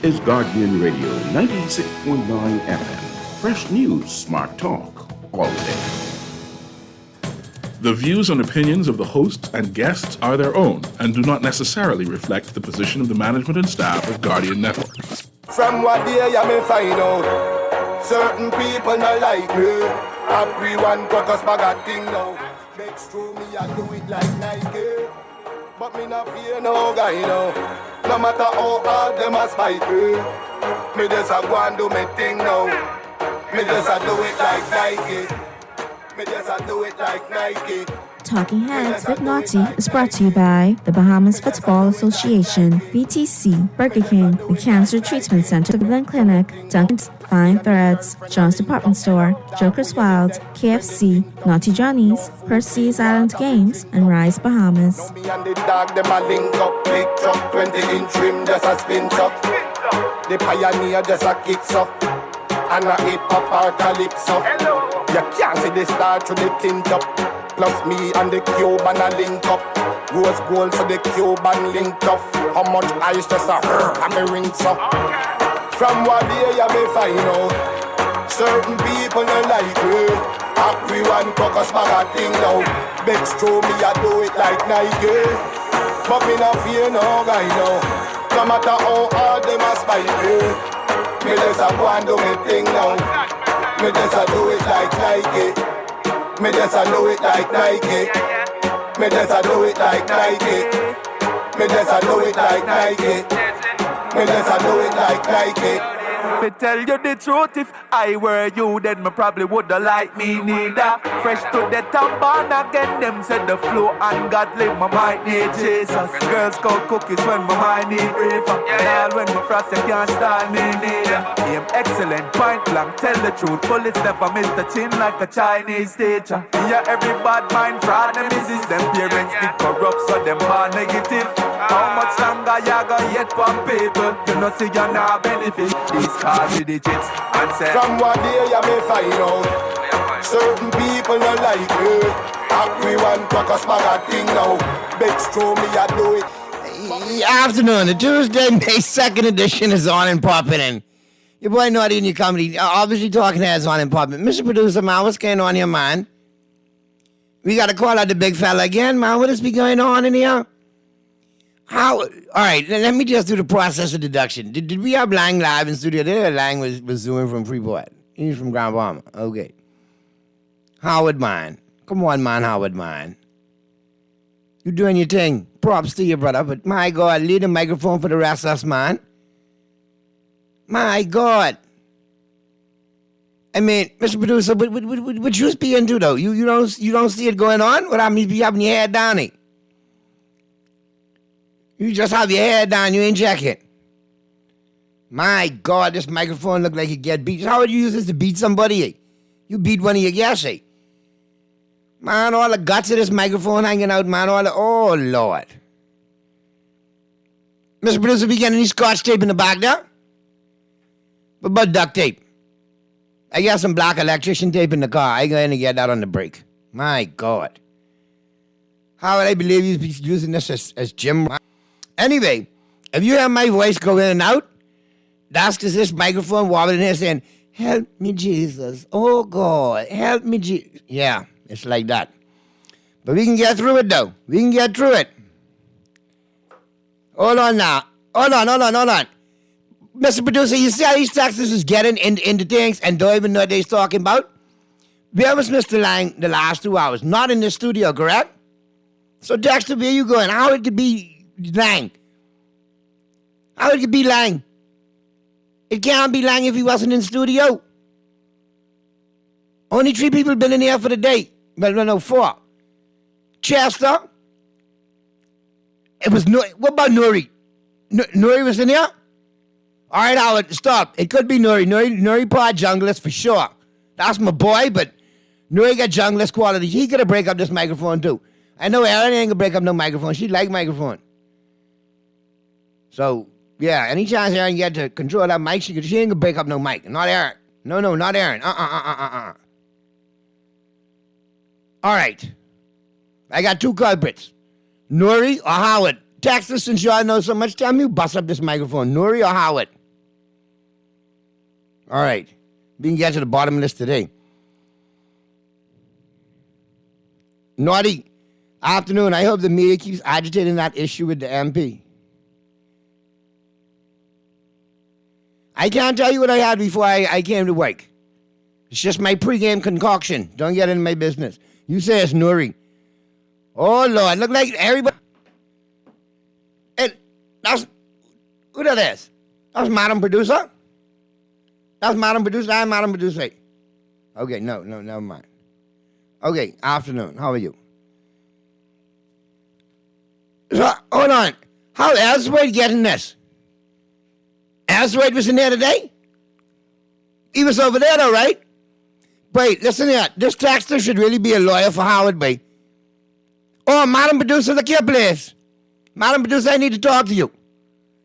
is Guardian Radio 96.9 FM. Fresh news, smart talk, all day. The views and opinions of the hosts and guests are their own and do not necessarily reflect the position of the management and staff of Guardian Network. From what day I may find out, certain people not like me. Everyone got us bag a thing now. Next to me I do it like Nike. But me not fear no guy now. No matter how hard them a spite me, me just a go and do me thing now. Me just a do it like Nike. Me just a do it like Nike. Talking Heads with Naughty is brought to you by the Bahamas Football Association, BTC, Burger King, the Cancer Treatment Center, Cleveland Clinic, Duncan's Fine Threads, John's Department Store, Joker's Wild, KFC, Naughty Johnny's, Percy's Island Games, and Rise Bahamas. Me and the dog, them a link up, big truck, 20-inch rim, just a spin up. The pioneer just a kicks up, and a hip-hop or calypso. You can't see the star through the tint up. Plus me and the Cuban a link up. Rose gold so the Cuban linked up. How much ice just a and me rings up. From what day you may find out, certain people don't like me. Everyone focus back a thing now. Begs through me I do it like Nike. But me not fear no guy now. No matter how hard them a spite me, me just a go and do me thing now. Me just a do it like Nike. Me just a do it like Nike. Me just a do it like Nike. Me just a do it like Nike. Me just a do it like Nike. To tell you the truth, if I were you, then me probably woulda like me neither. Fresh to the top, born again, them said the flow ungodly, my might need Jesus. Girls Scout cookies when my mind need reefer. And all when my frost, you can't style me neither. Aim excellent, point blank, tell the truth. Bullets never miss the chin like a Chinese teacher. Yeah, every bad mind fraud, them misses them parents did corrupt, so them are negative. How much longer you gonna yet from people? You know see you now benefit. These cars with digits and say from what day you may find out, certain people not like me. Everyone talk a smart thing now. Begs through me I do it. Afternoon, the Tuesday, May 2nd edition is on and popping in. Your boy Naughty in your comedy, obviously Talking Heads on and popping. Mr. Producer, man, what's going on here, man? We got to call out the big fella again, man. What is be going on in here? How? All right, let me just do the process of deduction. Did we have Lang live in studio? Lang was zooming from Freeport. He's from Grand Bahama. Okay. Howard, man. Come on, man, Howard, man. You doing your thing. Props to you, brother. But my God, leave the microphone for the rest of us, man. My God. I mean, Mr. Producer, what you be into though? You don't see it going on? What I mean, you having your head down here? You just have your head down, you ain't checking. My God, this microphone look like it get beat. How would you use this to beat somebody? You beat one of your guests, eh? Man, all the guts of this microphone hanging out, man. Oh, Lord. Mr. Producer, we getting any scotch tape in the back there? What about duct tape? I got some black electrician tape in the car. I going to get that on the break. My God. How would I believe you'd be using this as gym? Anyway, if you hear my voice go in and out, that's because this microphone wobbling here saying, help me, Jesus. Oh, God, help me, Jesus. Yeah, it's like that. But we can get through it, though. We can get through it. Hold on now. Hold on. Mr. Producer, you see how these taxes is getting into things and don't even know what they're talking about? Where was Mr. Lang the last 2 hours? Not in the studio, correct? So, Dexter, where you going? How it could be Lang? How it could be Lang? It can't be Lang if he wasn't in studio. Only 3 people been in here for the day. Well, no, 4. Chester. It was what about Nuri? Nuri was in here? All right, Howard, stop. It could be Nuri. Nuri part junglist for sure. That's my boy, but Nuri got junglist quality. He could have break up this microphone too. I know Erin ain't gonna break up no microphone. She like microphone. So, yeah, any chance Erin get to control that mic, she ain't gonna break up no mic. Not Erin. No, not Erin. All right. I got 2 culprits. Nuri or Howard. Texas, since y'all know so much, tell me who bust up this microphone. Nuri or Howard? All right. We can get to the bottom of this today. Naughty afternoon. I hope the media keeps agitating that issue with the MP. I can't tell you what I had before I came to work. It's just my pregame concoction. Don't get into my business. You say it's Nuri. Oh, Lord. Look like everybody. And that's... Who that is? That's Madam Producer? That's Madam Producer. I'm Madam Producer. Okay, no, never mind. Okay, afternoon. How are you? So, hold on. How else were you getting this? Ellsworth was in there today? He was over there, though, right? Wait, listen here. This texter should really be a lawyer for Howard Bay. Oh, Madam Producer, look here, please. Madam Producer, I need to talk to you.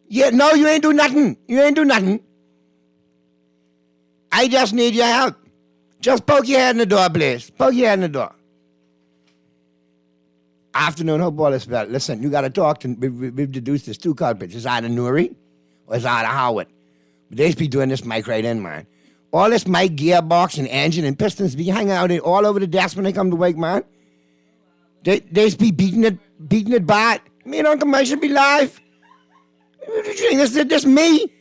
Yeah, no, you ain't do nothing. You ain't do nothing. I just need your help. Just poke your head in the door, please. Poke your head in the door. Afternoon, hope all is well. Listen, you got to talk to... We've deduced there's two culprits. It's either Nuri or it's either Howard. But they be doing this mic right in, man. All this mic, gearbox, and engine, and pistons be hanging out all over the desk when they come to wake, man. They be beating it bad. Me and Uncle Mike should be live. This me?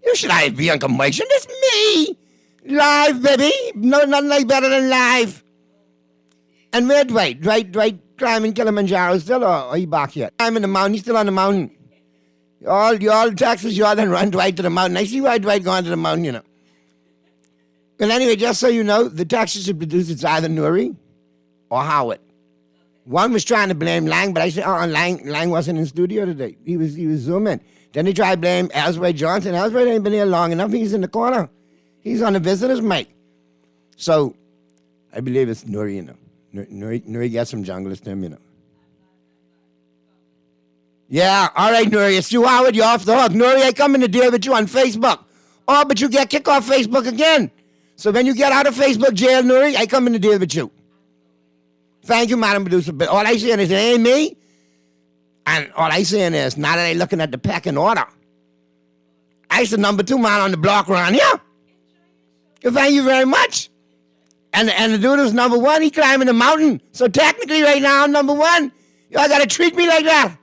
You should I be Uncle Mike? This me. Live, baby. No, nothing like better than live. And where Dwight climbing Kilimanjaro still, or he back yet? I'm in the mountain. He's still on the mountain. Y'all Texas, y'all then run Dwight to the mountain. I see why Dwight going to the mountain, you know. But anyway, just so you know, the Texas should produce it's either Nuri or Howard. One was trying to blame Lang, but I said, Lang wasn't in studio today. He was zooming. Then they tried to blame Ellsworth Johnson. Ellsworth ain't been here long enough. He's in the corner. He's on the visitor's mic. So, I believe it's Nuri, you know. Nuri gets some junglist to him, you know. Yeah, all right, Nuri. It's you, Howard. You're off the hook. Nuri, I come in to deal with you on Facebook. Oh, but you get kicked off Facebook again. So when you get out of Facebook jail, Nuri, I come in to deal with you. Thank you, Madam Producer. But all I saying is it ain't me. And all I saying is, now that I looking at the pecking order, I's the number 2 man on the block around here. Thank you very much. And the dude who's number 1, he climbing the mountain. So technically right now, I'm number 1. Y'all got to treat me like that.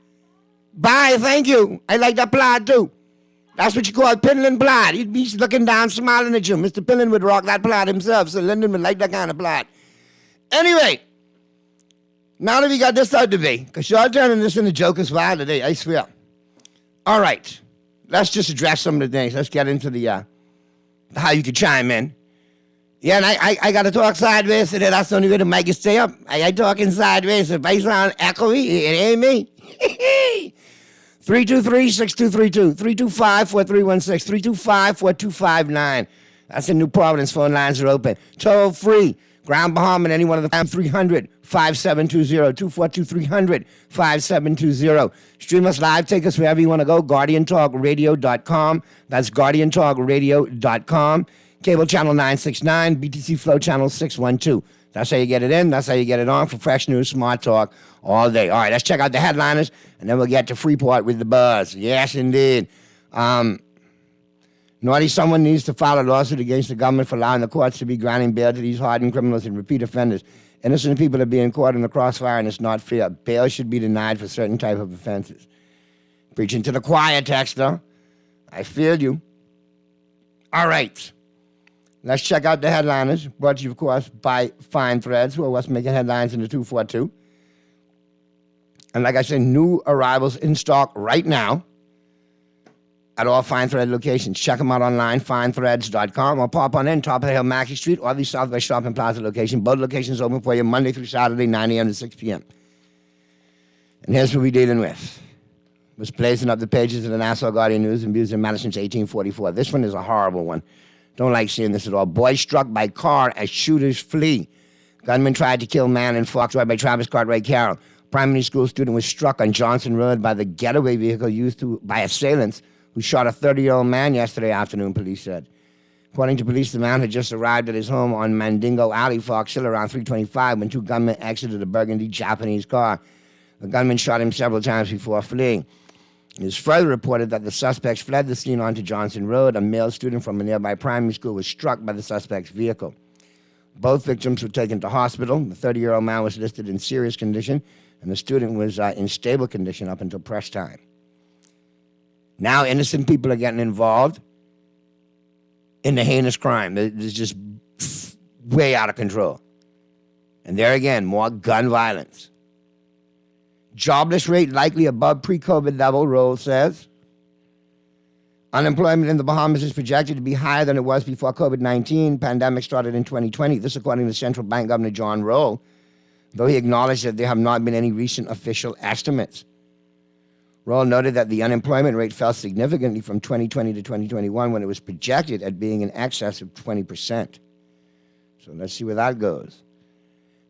Bye, thank you. I like that plaid too. That's what you call Pinland plaid. He'd be looking down, smiling at you. Mr. Pinland would rock that plaid himself, so Lyndon would like that kind of plaid. Anyway, now that we got this out the way, because y'all turning this into Joker's Wild today, I swear. All right, let's just address some of the things. Let's get into the how you can chime in. Yeah, and I got to talk sideways today. That's the only way to make it stay up. I talking sideways. If I sound echoey, it ain't me. 323-6232, 325-4316, 325-4259. That's in New Providence. Phone lines are open. Toll free. Ground Bahama and any one of the 300-5720, 242-300-5720. Stream us live. Take us wherever you want to go. GuardianTalkRadio.com. That's GuardianTalkRadio.com. Cable channel 969, BTC Flow channel 612. That's how you get it in. That's how you get it on for fresh news, smart talk all day. All right, let's check out the headliners, and then we'll get to Freeport with the buzz. Yes, indeed. Naughty, someone needs to file a lawsuit against the government for allowing the courts to be granting bail to these hardened criminals and repeat offenders. Innocent people are being caught in the crossfire, and it's not fair. Bail should be denied for certain type of offenses. Preaching to the choir, Texter. I feel you. All right. Let's check out the headliners, brought to you, of course, by Fine Threads, who are what's making headlines in the 242. And like I said, new arrivals in stock right now at all Fine Thread locations. Check them out online, finethreads.com, or pop on in, top of the hill, Mackey Street, or the Southwest Shopping Plaza location. Both locations open for you Monday through Saturday, 9 a.m. to 6 p.m. And here's what we're dealing with. Was blazing up the pages of the Nassau Guardian News and Views in Madison since 1844. This one is a horrible one. Don't like seeing this at all. Boy struck by car as shooters flee. Gunman tried to kill man in Foxroy by Travis Cartwright Carroll. Primary school student was struck on Johnson Road by the getaway vehicle used by assailants who shot a 30-year-old man yesterday afternoon, police said. According to police, the man had just arrived at his home on Mandingo Alley, Fox Hill, around 3:25 when 2 gunmen exited a burgundy Japanese car. The gunman shot him several times before fleeing. It is further reported that the suspects fled the scene onto Johnson Road. A male student from a nearby primary school was struck by the suspect's vehicle. Both victims were taken to hospital. The 30-year-old man was listed in serious condition, and the student was in stable condition up until press time. Now innocent people are getting involved in the heinous crime. It's just way out of control. And there again, more gun violence. Jobless rate likely above pre-COVID level, Roll says. Unemployment in the Bahamas is projected to be higher than it was before COVID-19. Pandemic started in 2020. This according to Central Bank Governor John Roll, though he acknowledged that there have not been any recent official estimates. Roll noted that the unemployment rate fell significantly from 2020 to 2021 when it was projected at being in excess of 20%. So let's see where that goes.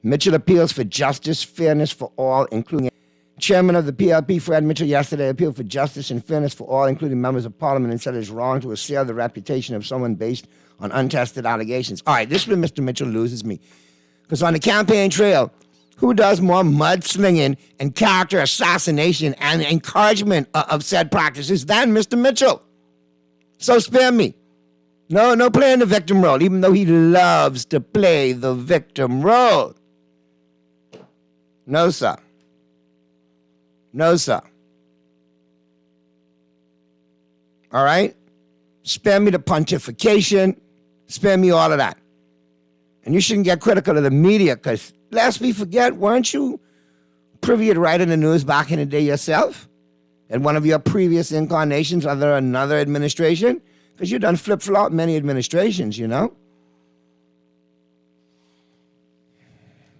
Mitchell appeals for justice, fairness for all, including Chairman of the PLP, Fred Mitchell, yesterday appealed for justice and fairness for all, including members of parliament, and said it's wrong to assail the reputation of someone based on untested allegations. All right, this is where Mr. Mitchell loses me. Because on the campaign trail, who does more mudslinging and character assassination and encouragement of said practices than Mr. Mitchell? So spare me. No playing the victim role, even though he loves to play the victim role. No, sir. No, sir. All right? Spare me the pontification. Spare me all of that. And you shouldn't get critical of the media because, lest we forget, weren't you privy to write in the news back in the day yourself? In one of your previous incarnations under another administration? Because you've done flip-flop many administrations, you know?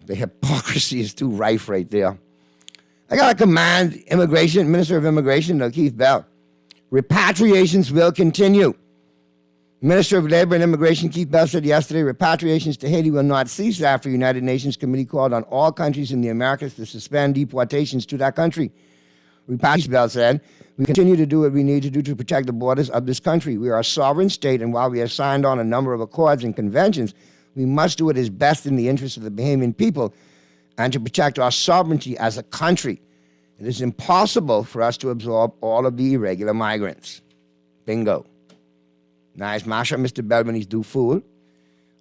The hypocrisy is too rife right there. I got to command Immigration, Minister of Immigration, Keith Bell. Repatriations will continue. Minister of Labor and Immigration Keith Bell said yesterday, repatriations to Haiti will not cease after the United Nations Committee called on all countries in the Americas to suspend deportations to that country. Repatriations, Bell said, we continue to do what we need to do to protect the borders of this country. We are a sovereign state, and while we have signed on a number of accords and conventions, we must do what is best in the interest of the Bahamian people and to protect our sovereignty as a country. It is impossible for us to absorb all of the irregular migrants. Bingo. Now, it's Masha, Mr. Bell, when he's do fool,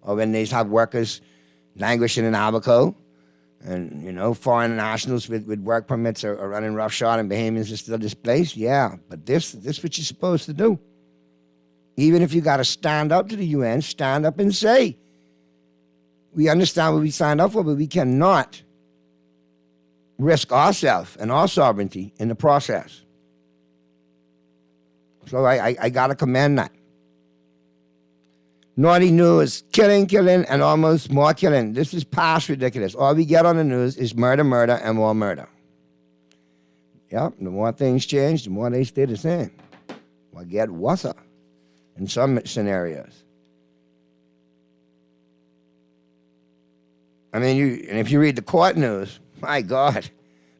or when they have workers languishing in Abaco, and, you know, foreign nationals with work permits are running roughshod and Bahamians are still displaced. Yeah, but this is what you're supposed to do. Even if you got to stand up to the UN, stand up and say, we understand what we signed up for, but we cannot risk ourselves and our sovereignty in the process. So I got to commend that. Naughty news, killing, and almost more killing. This is past ridiculous. All we get on the news is murder, and more murder. Yep, the more things change, the more they stay the same. Or get worse in some scenarios. I mean, and if you read the court news, my God,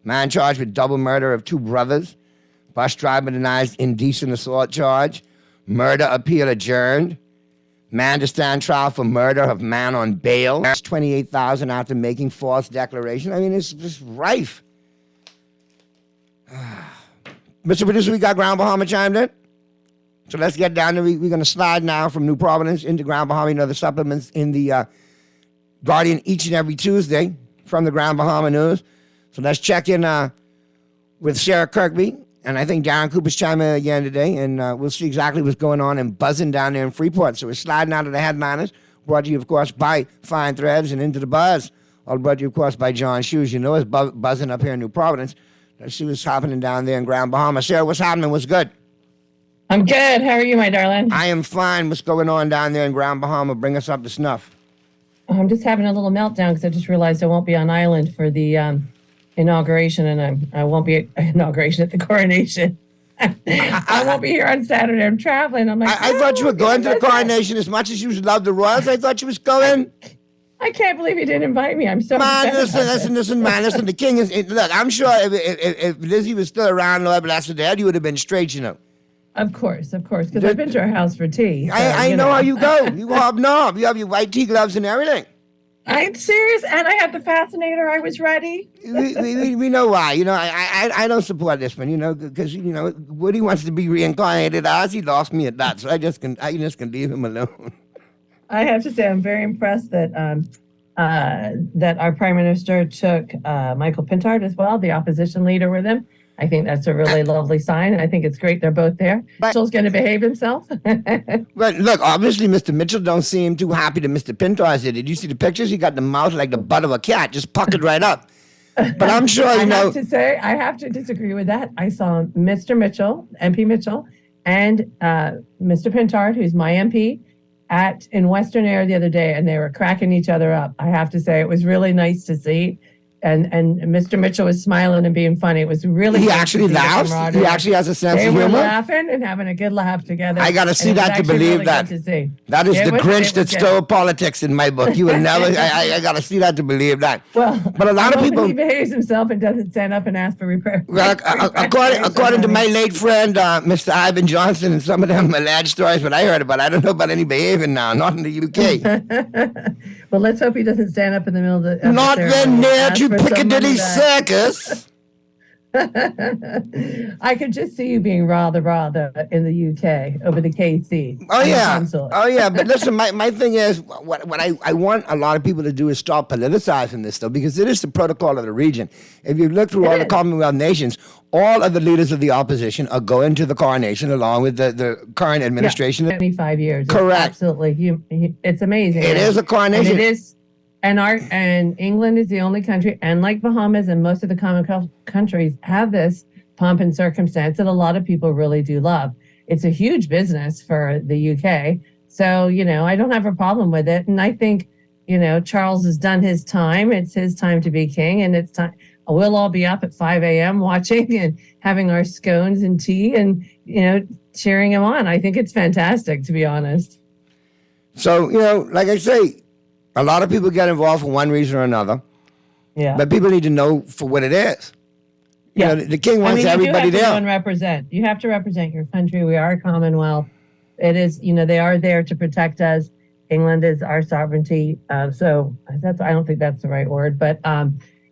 man charged with double murder of two brothers, bus driver denies indecent assault charge, murder appeal adjourned, man to stand trial for murder of man on bail, $28,000 after making false declaration. I mean, it's just rife. Mr. Producer, we got Ground Bahama chimed in. So let's get down to we're going to slide now from New Providence into Ground Bahama. You know, the supplements in the Guardian each and every Tuesday from the Ground Bahama News. So let's check in with Sarah Kirkby. And I think Darren Cooper's chiming in again today. And we'll see exactly what's going on and buzzing down there in Freeport. So we're sliding out of the headliners. Brought to you, of course, by Fine Threads and Into the Buzz. All brought to you, of course, by John Shoes. You know it's buzzing up here in New Providence. Let's see what's happening down there in Ground Bahama. Sarah, what's happening? What's good? I'm good. How are you, my darling? I am fine. What's going on down there in Ground Bahama? Bring us up to snuff. I'm just having a little meltdown because I just realized I won't be on island for the inauguration, and I won't be at inauguration at the coronation. I won't be here on Saturday. I'm traveling. I'm like, I thought you were going to the coronation as much as you love the royals. I thought you was going. I can't believe you didn't invite me. I'm so man. Listen, man. Listen, the king is. Look, I'm sure if Lizzie was still around, Lord bless her dad, you would have been straight, you know. Of course, because I've been to her house for tea. So, I know how you go. You hobnob. You have your white tea gloves and everything. I'm serious, and I had the fascinator. I was ready. We know why. You know, I don't support this one. You know, because Woody wants to be reincarnated as he lost me at that, so I just can leave him alone. I have to say, I'm very impressed that that our prime minister took Michael Pintard as well, the opposition leader, with him. I think that's a really lovely sign, and I think it's great they're both there. Mitchell's going to behave himself. But look, obviously, Mr. Mitchell don't seem too happy that Mr. Pintard did. Did you see the pictures? He got the mouth like the butt of a cat, just puckered right up. But I'm sure, I have to say, I have to disagree with that. I saw Mr. Mitchell, MP Mitchell, and Mr. Pintard, who's my MP, in Western Air the other day, and they were cracking each other up. I have to say, it was really nice to see. And Mr. Mitchell was smiling and being funny. It was really. He actually laughs. He actually has a sense of humor. They were laughing and having a good laugh together. I got to see that to believe that. That is the Grinch that stole politics in my book. You will never. I got to see that to believe that. Well, but a lot of people. He behaves himself and doesn't stand up and ask for repair. Well, according to my late friend, Mr. Ivan Johnson, and some of them alleged stories, but I heard about. I don't know about any behavior now. Not in the UK. Well, let's hope he doesn't stand up in the middle of the. Not when near to Piccadilly Circus. I could just see you being rather in the UK over the KC. Oh yeah. But listen, my thing is, what I want a lot of people to do is stop politicizing this stuff, because it is the protocol of the region. If you look through all the Commonwealth nations, all of the leaders of the opposition are going to the coronation along with the current administration. 25 years. Correct. It's absolutely, it's amazing. It is a coronation. And it is. And England is the only country, and like Bahamas and most of the Commonwealth countries, have this pomp and circumstance that a lot of people really do love. It's a huge business for the UK. So, I don't have a problem with it. And I think, Charles has done his time. It's his time to be king, and it's time. We'll all be up at 5 a.m. watching and having our scones and tea and, cheering him on. I think it's fantastic, to be honest. So, like I say, a lot of people get involved for one reason or another. Yeah. But people need to know for what it is. Yeah. The king wants everybody there. You have to represent your country. We are a Commonwealth. It is, they are there to protect us. England is our sovereignty. So I don't think that's the right word, but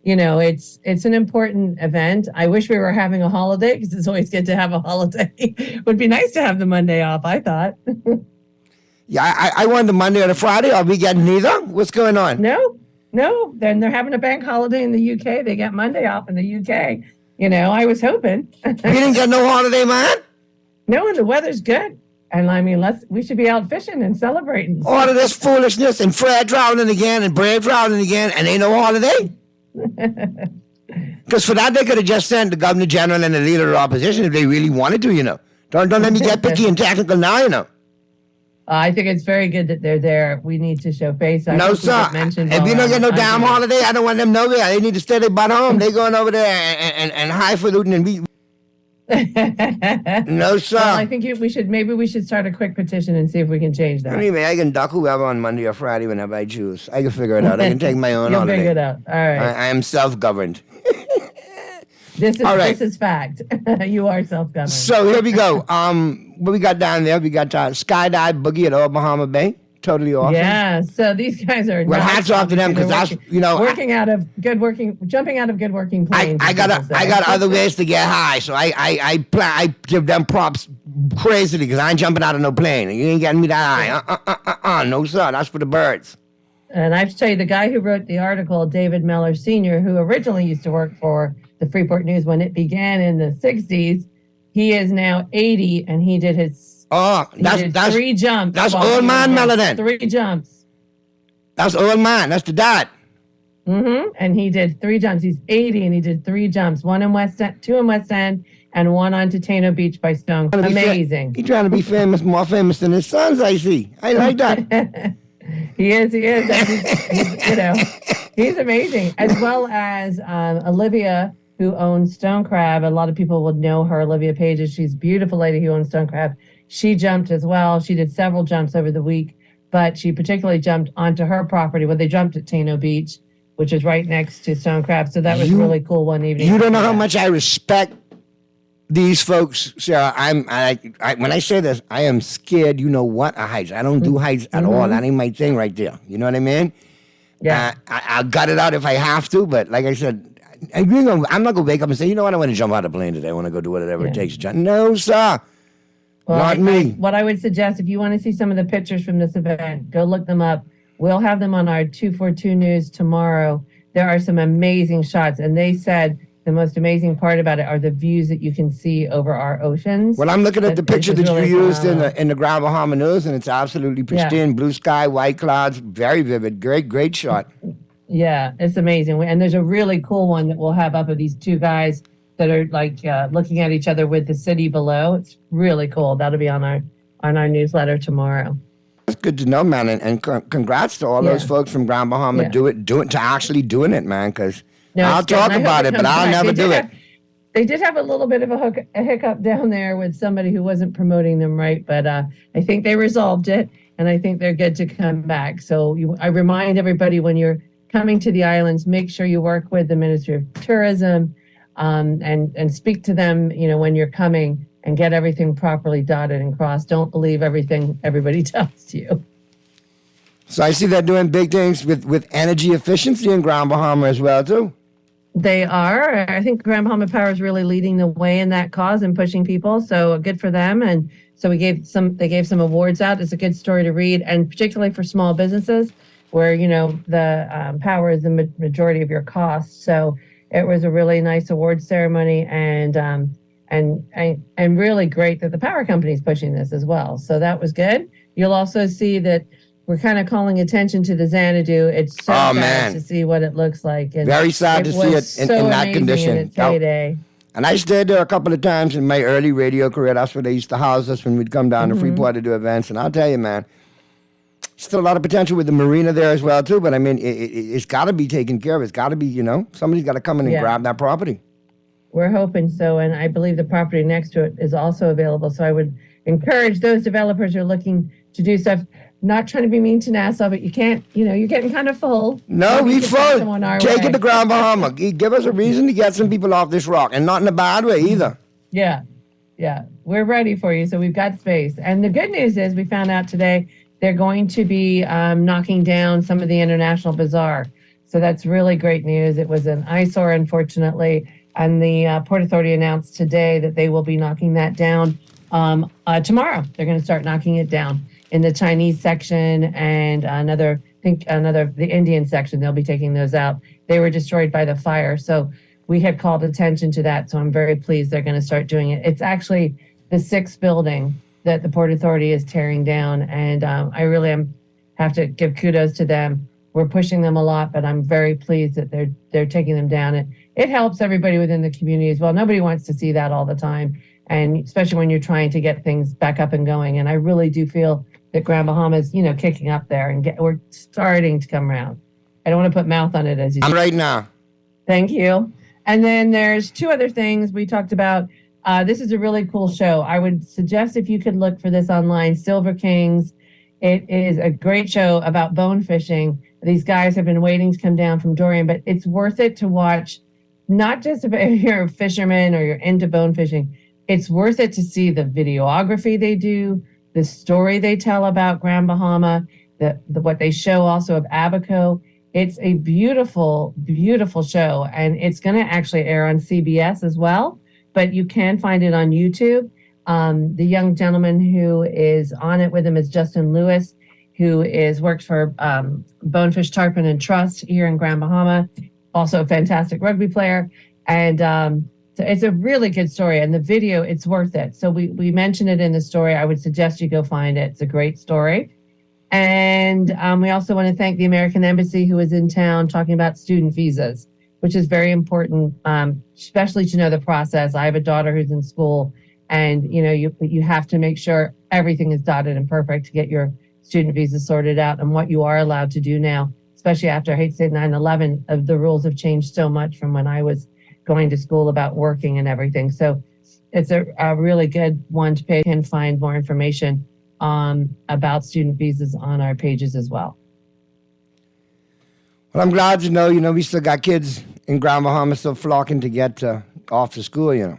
it's an important event. I wish we were having a holiday, because it's always good to have a holiday. It would be nice to have the Monday off, I thought. Yeah, I wanted the Monday or the Friday. Are we getting neither? What's going on? No. Then they're having a bank holiday in the UK. They get Monday off in the UK. I was hoping. You didn't get no holiday, man? No, and the weather's good. And I mean, we should be out fishing and celebrating. All of this foolishness, and Fred drowning again and Brave drowning again, and ain't no holiday? Because for that, they could have just sent the Governor General and the leader of the opposition if they really wanted to, Don't let me get picky and technical now, I think it's very good that they're there. We need to show face. No, sir. If you don't get no damn holiday, I don't want them nowhere. They need to stay their butt home. They going over there and highfalutin and be. No, sir. Well, I think we should start a quick petition and see if we can change that. Anyway, I can duck whoever on Monday or Friday whenever I choose. I can figure it out. I can take my own holiday. You'll figure it out. All right. I am self-governed. This is fact. You are self-governed. So here we go. What we got down there? We got Skydive Boogie at Old Bahama Bay. Totally awesome. Yeah. So these guys are. Well, hats off to them, because that's jumping out of good working planes. I got other ways to get high, so I give them props crazily, because I ain't jumping out of no plane. You ain't getting me that high. No sir, that's for the birds. And I have to tell you, the guy who wrote the article, David Mellor Sr., who originally used to work for the Freeport News when it began in the 60s, he is now 80, and he did that's 3 jumps. That's old man Mellor then. 3 jumps. That's old man. That's the dad. Mm-hmm. And he did 3 jumps. He's 80, and he did 3 jumps. 2 in West End, and 1 on Tatano Beach by Stone. Amazing. He's trying to be famous, more famous than his sons, I see. I like that. He is. He's amazing. As well as Olivia, who owns Stone Crab. A lot of people would know her, Olivia Pages. She's a beautiful lady who owns Stone Crab. She jumped as well. She did several jumps over the week, but she particularly jumped onto her property where they jumped at Tano Beach, which is right next to Stone Crab. So that was really cool one evening. You don't know how much I respect these folks, Sarah. When I say this, I am scared. You know what? Of heights. I don't do heights at all. That ain't my thing right there. You know what I mean? Yeah. I'll gut it out if I have to, but like I said, I'm not going to wake up and say, you know what, I want to jump out of the plane today. I want to go do whatever it takes. No, sir. Well, Not me. what I would suggest, if you want to see some of the pictures from this event, go look them up. We'll have them on our 242 News tomorrow. There are some amazing shots, and they said the most amazing part about it are the views that you can see over our oceans. Well, I'm looking at the picture It's that really you used phenomenal. in the Grand Bahama News, and it's absolutely pristine. Blue sky, white clouds, very vivid. Great shot. Yeah, it's amazing. And there's a really cool one that we'll have up of these two guys that are like looking at each other with the city below. It's really cool. That'll be on our newsletter tomorrow. That's good to know, man, and congrats to all those folks from Grand Bahama actually doing it, man. Because I'll talk about it, but I'll never do it. They did have a little bit of a hiccup down there with somebody who wasn't promoting them right, but I think they resolved it, and I think they're good to come back. So I remind everybody, when you're coming to the islands, make sure you work with the Ministry of Tourism and speak to them, when you're coming, and get everything properly dotted and crossed. Don't believe everything everybody tells you. So I see they're doing big things with energy efficiency in Grand Bahama as well, too. They are. I think Grand Bahama Power is really leading the way in that cause and pushing people. So good for them. And so they gave some awards out. It's a good story to read, and particularly for small businesses where, the power is the majority of your costs. So it was a really nice award ceremony, and really great that the power company is pushing this as well. So that was good. You'll also see that we're kind of calling attention to the Xanadu. It's so sad to see what it looks like. And very sad to see it in that condition. In its heyday. And I stayed there a couple of times in my early radio career. That's where they used to house us when we'd come down to Freeport to do events. And I'll tell you, man, still a lot of potential with the marina there as well, too. But, I mean, it's got to be taken care of. It's got to be, somebody's got to come in and grab that property. We're hoping so, and I believe the property next to it is also available. So I would encourage those developers who are looking to do stuff. Not trying to be mean to Nassau, but you can't, you're getting kind of full. No, we full. Take it to Grand Bahama. Give us a reason to get some people off this rock, and not in a bad way either. Yeah. We're ready for you, so we've got space. And the good news is we found out today they're going to be knocking down some of the International Bazaar. So that's really great news. It was an eyesore, unfortunately. And the Port Authority announced today that they will be knocking that down tomorrow. They're going to start knocking it down in the Chinese section and the Indian section. They'll be taking those out. They were destroyed by the fire. So we had called attention to that. So I'm very pleased they're going to start doing it. It's actually the 6th building that the Port Authority is tearing down. And I really have to give kudos to them. We're pushing them a lot, but I'm very pleased that they're taking them down. It helps everybody within the community as well. Nobody wants to see that all the time, and especially when you're trying to get things back up and going. And I really do feel that Grand Bahama is, kicking up there, and we're starting to come around. I don't want to put mouth on it, as you I'm said. right now. Thank you. And then there's 2 other things we talked about. This is a really cool show. I would suggest if you could look for this online, Silver Kings. It is a great show about bone fishing. These guys have been waiting to come down from Dorian, but it's worth it to watch, not just if you're a fisherman or you're into bone fishing. It's worth it to see the videography they do, the story they tell about Grand Bahama, what they show also of Abaco. It's a beautiful, beautiful show, and it's going to actually air on CBS as well, but you can find it on YouTube. The young gentleman who is on it with him is Justin Lewis, who works for Bonefish Tarpon and Trust here in Grand Bahama, also a fantastic rugby player. And so it's a really good story, and the video, it's worth it. So we mentioned it in the story. I would suggest you go find it. It's a great story. And we also want to thank the American Embassy, who is in town, talking about student visas, which is very important, especially to know the process. I have a daughter who's in school, and you have to make sure everything is dotted and perfect to get your student visa sorted out, and what you are allowed to do now, especially after, I hate to say 9/11, the rules have changed so much from when I was going to school about working and everything. So it's a really good one to pay and find more information about student visas on our pages as well. Well, I'm glad to know, we still got kids in Grand Bahama still flocking to get off to school,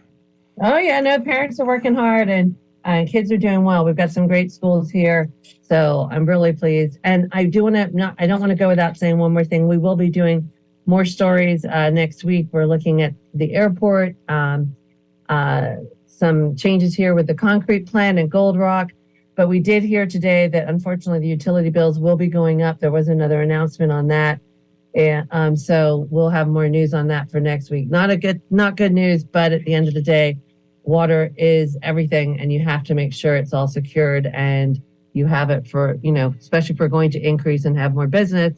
Oh, yeah, no, parents are working hard, and Kids are doing well. We've got some great schools here, so I'm really pleased. And I do want to I don't want to go without saying one more thing. We will be doing more stories next week. We're looking at the airport, some changes here with the concrete plant in Gold Rock. But we did hear today that unfortunately the utility bills will be going up. There was another announcement on that. And so we'll have more news on that for next week. Not good news, but at the end of the day, water is everything, and you have to make sure it's all secured and you have it for, especially if we're going to increase and have more business,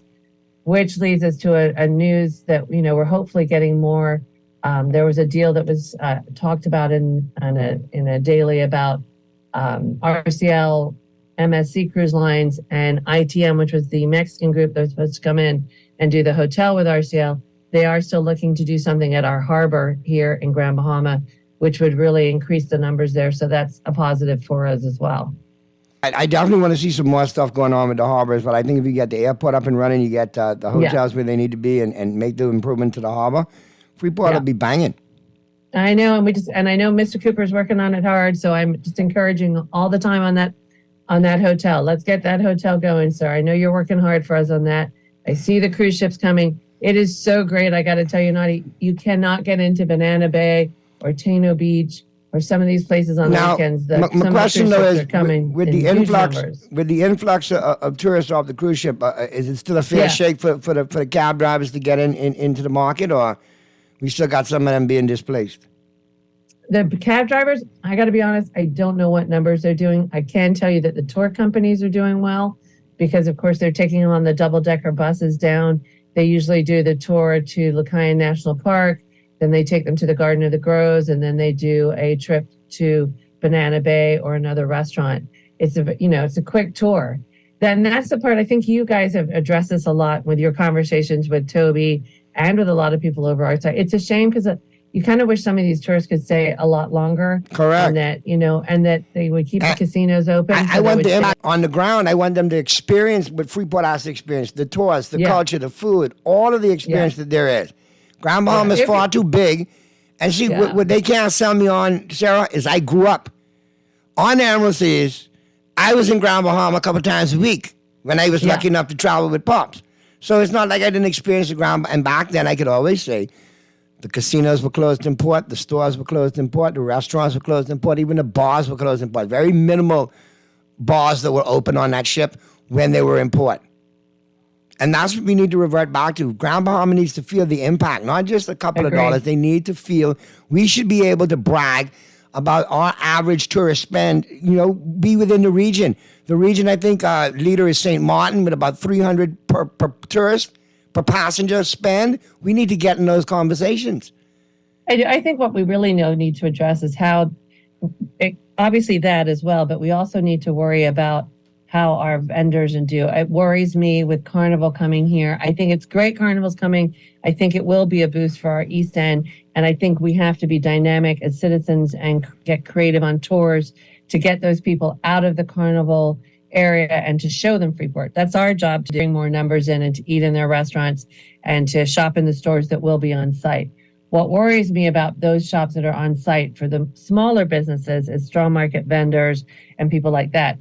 which leads us to a news that, we're hopefully getting more. There was a deal that was talked about in a daily about RCL, MSC Cruise Lines, and ITM, which was the Mexican group that was supposed to come in and do the hotel with RCL. They are still looking to do something at our harbor here in Grand Bahama, which would really increase the numbers there. So that's a positive for us as well. I definitely want to see some more stuff going on with the harbors, but I think if you get the airport up and running, you get the hotels where they need to be and make the improvement to the harbor, Freeport will be banging. I know, and I know Mr. Cooper's working on it hard, so I'm just encouraging all the time on that hotel. Let's get that hotel going, sir. I know you're working hard for us on that. I see the cruise ships coming. It is so great. I got to tell you, Naughty, you cannot get into Banana Bay or Tano Beach or some of these places on the weekends. My question though is, with the influx of tourists off the cruise ship, is it still a fair shake for the cab drivers to get into the market, or we still got some of them being displaced? The cab drivers, I got to be honest, I don't know what numbers they're doing. I can tell you that the tour companies are doing well because, of course, they're taking them on the double-decker buses down. They usually do the tour to Lakayan National Park. Then they take them to the Garden of the Groves, and then they do a trip to Banana Bay or another restaurant. It's a quick tour. Then that's the part I think you guys have addressed this a lot with your conversations with Toby and with a lot of people over our side. It's a shame because you kind of wish some of these tourists could stay a lot longer. Correct. And that they would keep the casinos open. I want them on the ground. I want them to experience what Freeport has to experience: the tours, the culture, the food, all of the experience that there is. Grand Bahama is far too big. And see, what they can't sell me on, Sarah, is I grew up on Emerald Seas. I was in Grand Bahama a couple times a week when I was lucky enough to travel with Pops. So it's not like I didn't experience the ground. And back then, I could always say the casinos were closed in port, the stores were closed in port, the restaurants were closed in port, even the bars were closed in port. Very minimal bars that were open on that ship when they were in port. And that's what we need to revert back to. Grand Bahama needs to feel the impact, not just a couple of dollars. They need to feel we should be able to brag about our average tourist spend, be within the region. The region, I think, leader is St. Martin with about $300 per tourist, per passenger spend. We need to get in those conversations. I think what we really need to address is how, obviously that as well, but we also need to worry about how our vendors do. It worries me with Carnival coming here. I think it's great Carnival's coming. I think it will be a boost for our East End. And I think we have to be dynamic as citizens and get creative on tours to get those people out of the Carnival area and to show them Freeport. That's our job, to bring more numbers in and to eat in their restaurants and to shop in the stores that will be on site. What worries me about those shops that are on site for the smaller businesses is straw market vendors and people like that.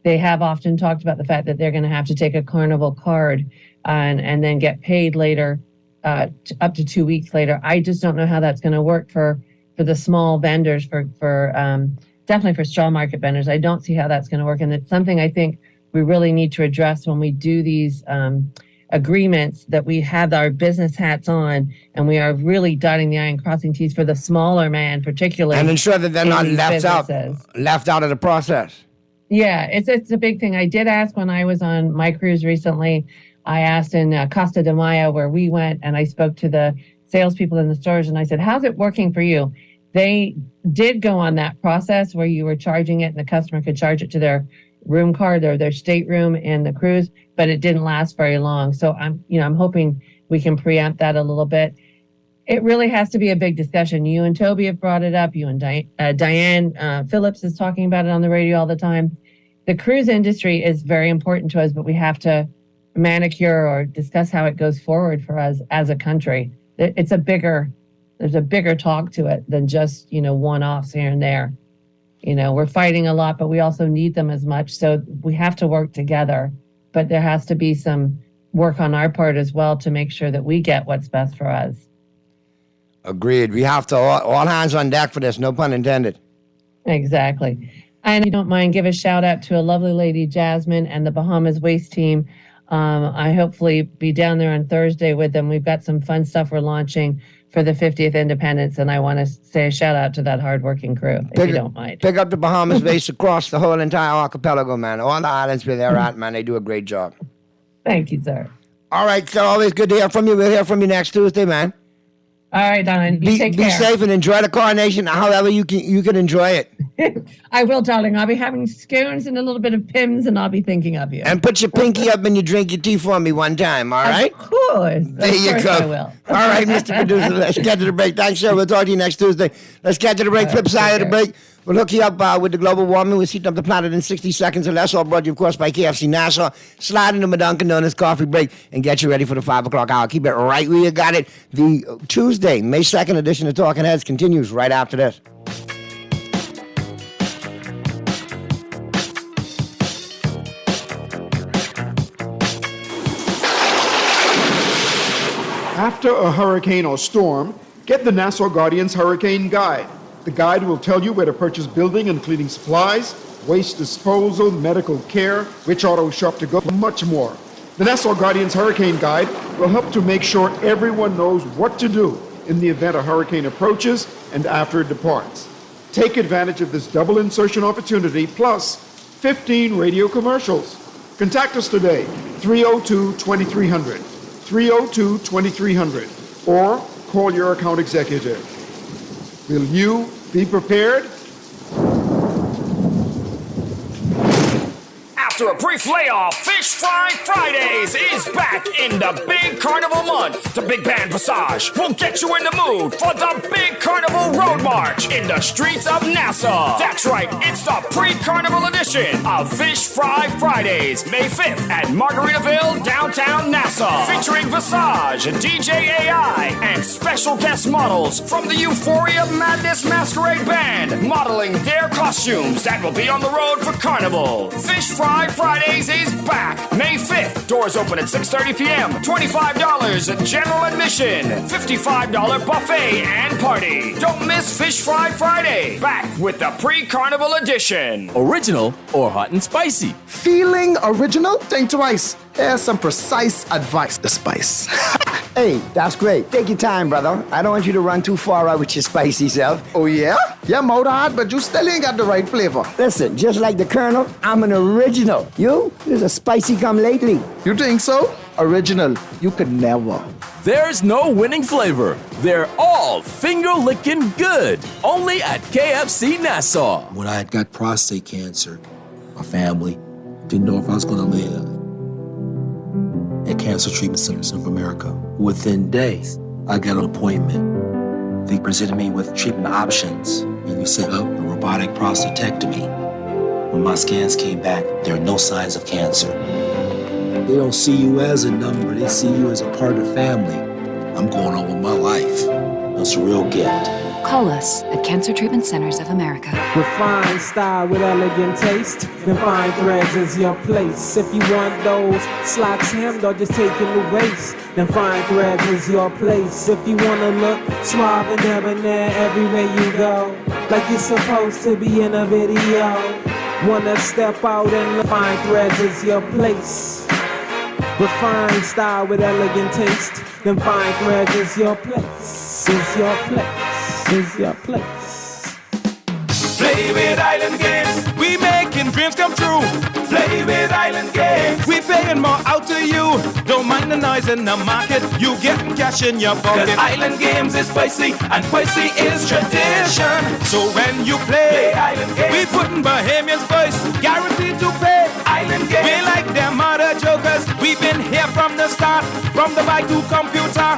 They have often talked about the fact that they're going to have to take a Carnival card and then get paid later, up to 2 weeks later. I just don't know how that's going to work for the small vendors, for definitely for straw market vendors. I don't see how that's going to work. And it's something I think we really need to address when we do these agreements, that we have our business hats on and we are really dotting the I and crossing T's for the smaller man, particularly. And ensure that they're not left out of the process. Yeah, it's a big thing. I did ask when I was on my cruise recently. I asked in Costa de Mayo where we went, and I spoke to the salespeople in the stores, and I said, "How's it working for you?" They did go on that process where you were charging it, and the customer could charge it to their room card or their stateroom in the cruise, but it didn't last very long. So I'm hoping we can preempt that a little bit. It really has to be a big discussion. You and Toby have brought it up. You and Diane Phillips is talking about it on the radio all the time. The cruise industry is very important to us, but we have to manicure or discuss how it goes forward for us as a country. There's a bigger talk to it than just, one-offs here and there. We're fighting a lot, but we also need them as much. So we have to work together. But there has to be some work on our part as well to make sure that we get what's best for us. Agreed. We have to all hands on deck for this. No pun intended. Exactly. And if you don't mind, give a shout out to a lovely lady, Jasmine, and the Bahamas Waste team. I hopefully be down there on Thursday with them. We've got some fun stuff we're launching for the 50th Independence, and I want to say a shout out to that hardworking crew, if you don't mind. Pick up the Bahamas Waste across the whole entire archipelago, man. All the islands where they're at, man, they do a great job. Thank you, sir. All right, so always good to hear from you. We'll hear from you next Tuesday, man. All right, Donna. You take care. Be safe and enjoy the coronation however you can enjoy it. I will, darling. I'll be having scones and a little bit of Pimm's, and I'll be thinking of you. And put your pinky up and you drink your tea for me one time, all right? Of course. There you go. I will. All right, Mr. Producer, let's get to the break. Thanks, sir. We'll talk to you next Tuesday. Let's get to the break. Flip side of the break. We'll hook you up with the global warming. We'll heat up the planet in 60 seconds or less. All brought to you, of course, by KFC Nassau. Slide into my Dunkin' Donuts coffee break and get you ready for the 5 o'clock hour. Keep it right where you got it. The Tuesday, May 2nd edition of Talking Heads continues right after this. After a hurricane or storm, get the Nassau Guardian's Hurricane Guide. The guide will tell you where to purchase building and cleaning supplies, waste disposal, medical care, which auto shop to go, and much more. The Nassau Guardian's Hurricane Guide will help to make sure everyone knows what to do in the event a hurricane approaches and after it departs. Take advantage of this double insertion opportunity plus 15 radio commercials. Contact us today, 302-2300, 302-2300, or call your account executive. Will you be prepared? After a brief layoff, Fish Fry Fridays is back in the big carnival month. The Big Band Visage will get you in the mood for the big carnival road march in the streets of Nassau. That's right, it's the pre-carnival edition of Fish Fry Fridays, May 5th at Margaritaville, downtown Nassau. Featuring Visage, DJ AI, and special guest models from the Euphoria Madness Masquerade Band, modeling their costumes that will be on the road for Carnival. Fish Fry Fridays is back May 5th. Doors open at 6:30 p.m. $25 general admission. $55 buffet and party. Don't miss Fish Fry Friday. Back with the pre-carnival edition. Original or hot and spicy? Feeling original? Think twice. Here's some precise advice. The spice. Hey, that's great. Take your time, brother. I don't want you to run too far out with your spicy self. Oh, yeah? Yeah, mouth hard, but you still ain't got the right flavor. Listen, just like the Colonel, I'm an original. You? There's a spicy come lately. You think so? Original. You could never. There's no winning flavor. They're all finger-licking good. Only at KFC Nassau. When I got prostate cancer, my family didn't know if I was going to live. At Cancer Treatment Centers of America, within days, I got an appointment. They presented me with treatment options, and we set up a robotic prostatectomy. When my scans came back, there are no signs of cancer. They don't see you as a number, they see you as a part of the family. I'm going on with my life. That's a real gift. Call us at Cancer Treatment Centers of America. Refined style with elegant taste. Refined threads is your place. If you want those slacks hemmed or just taking the waist, then Fine Threads is your place. If you wanna look suave and debonair everywhere you go, like you're supposed to be in a video, wanna step out and look, Fine Threads is your place. Refined style with elegant taste, then Fine Threads is your place. Is your place. Is your place. Play with Island Games. We making dreams come true. Play with Island Games. We paying more out to you. Don't mind the noise in the market. You getting cash in your pocket. 'Cause Island Games is spicy and spicy is tradition. So when you play Island Games, we putting Bahamians first. Guaranteed to pay. Island Games. We like them other jokers. We've been here from the start. From the bike to computer.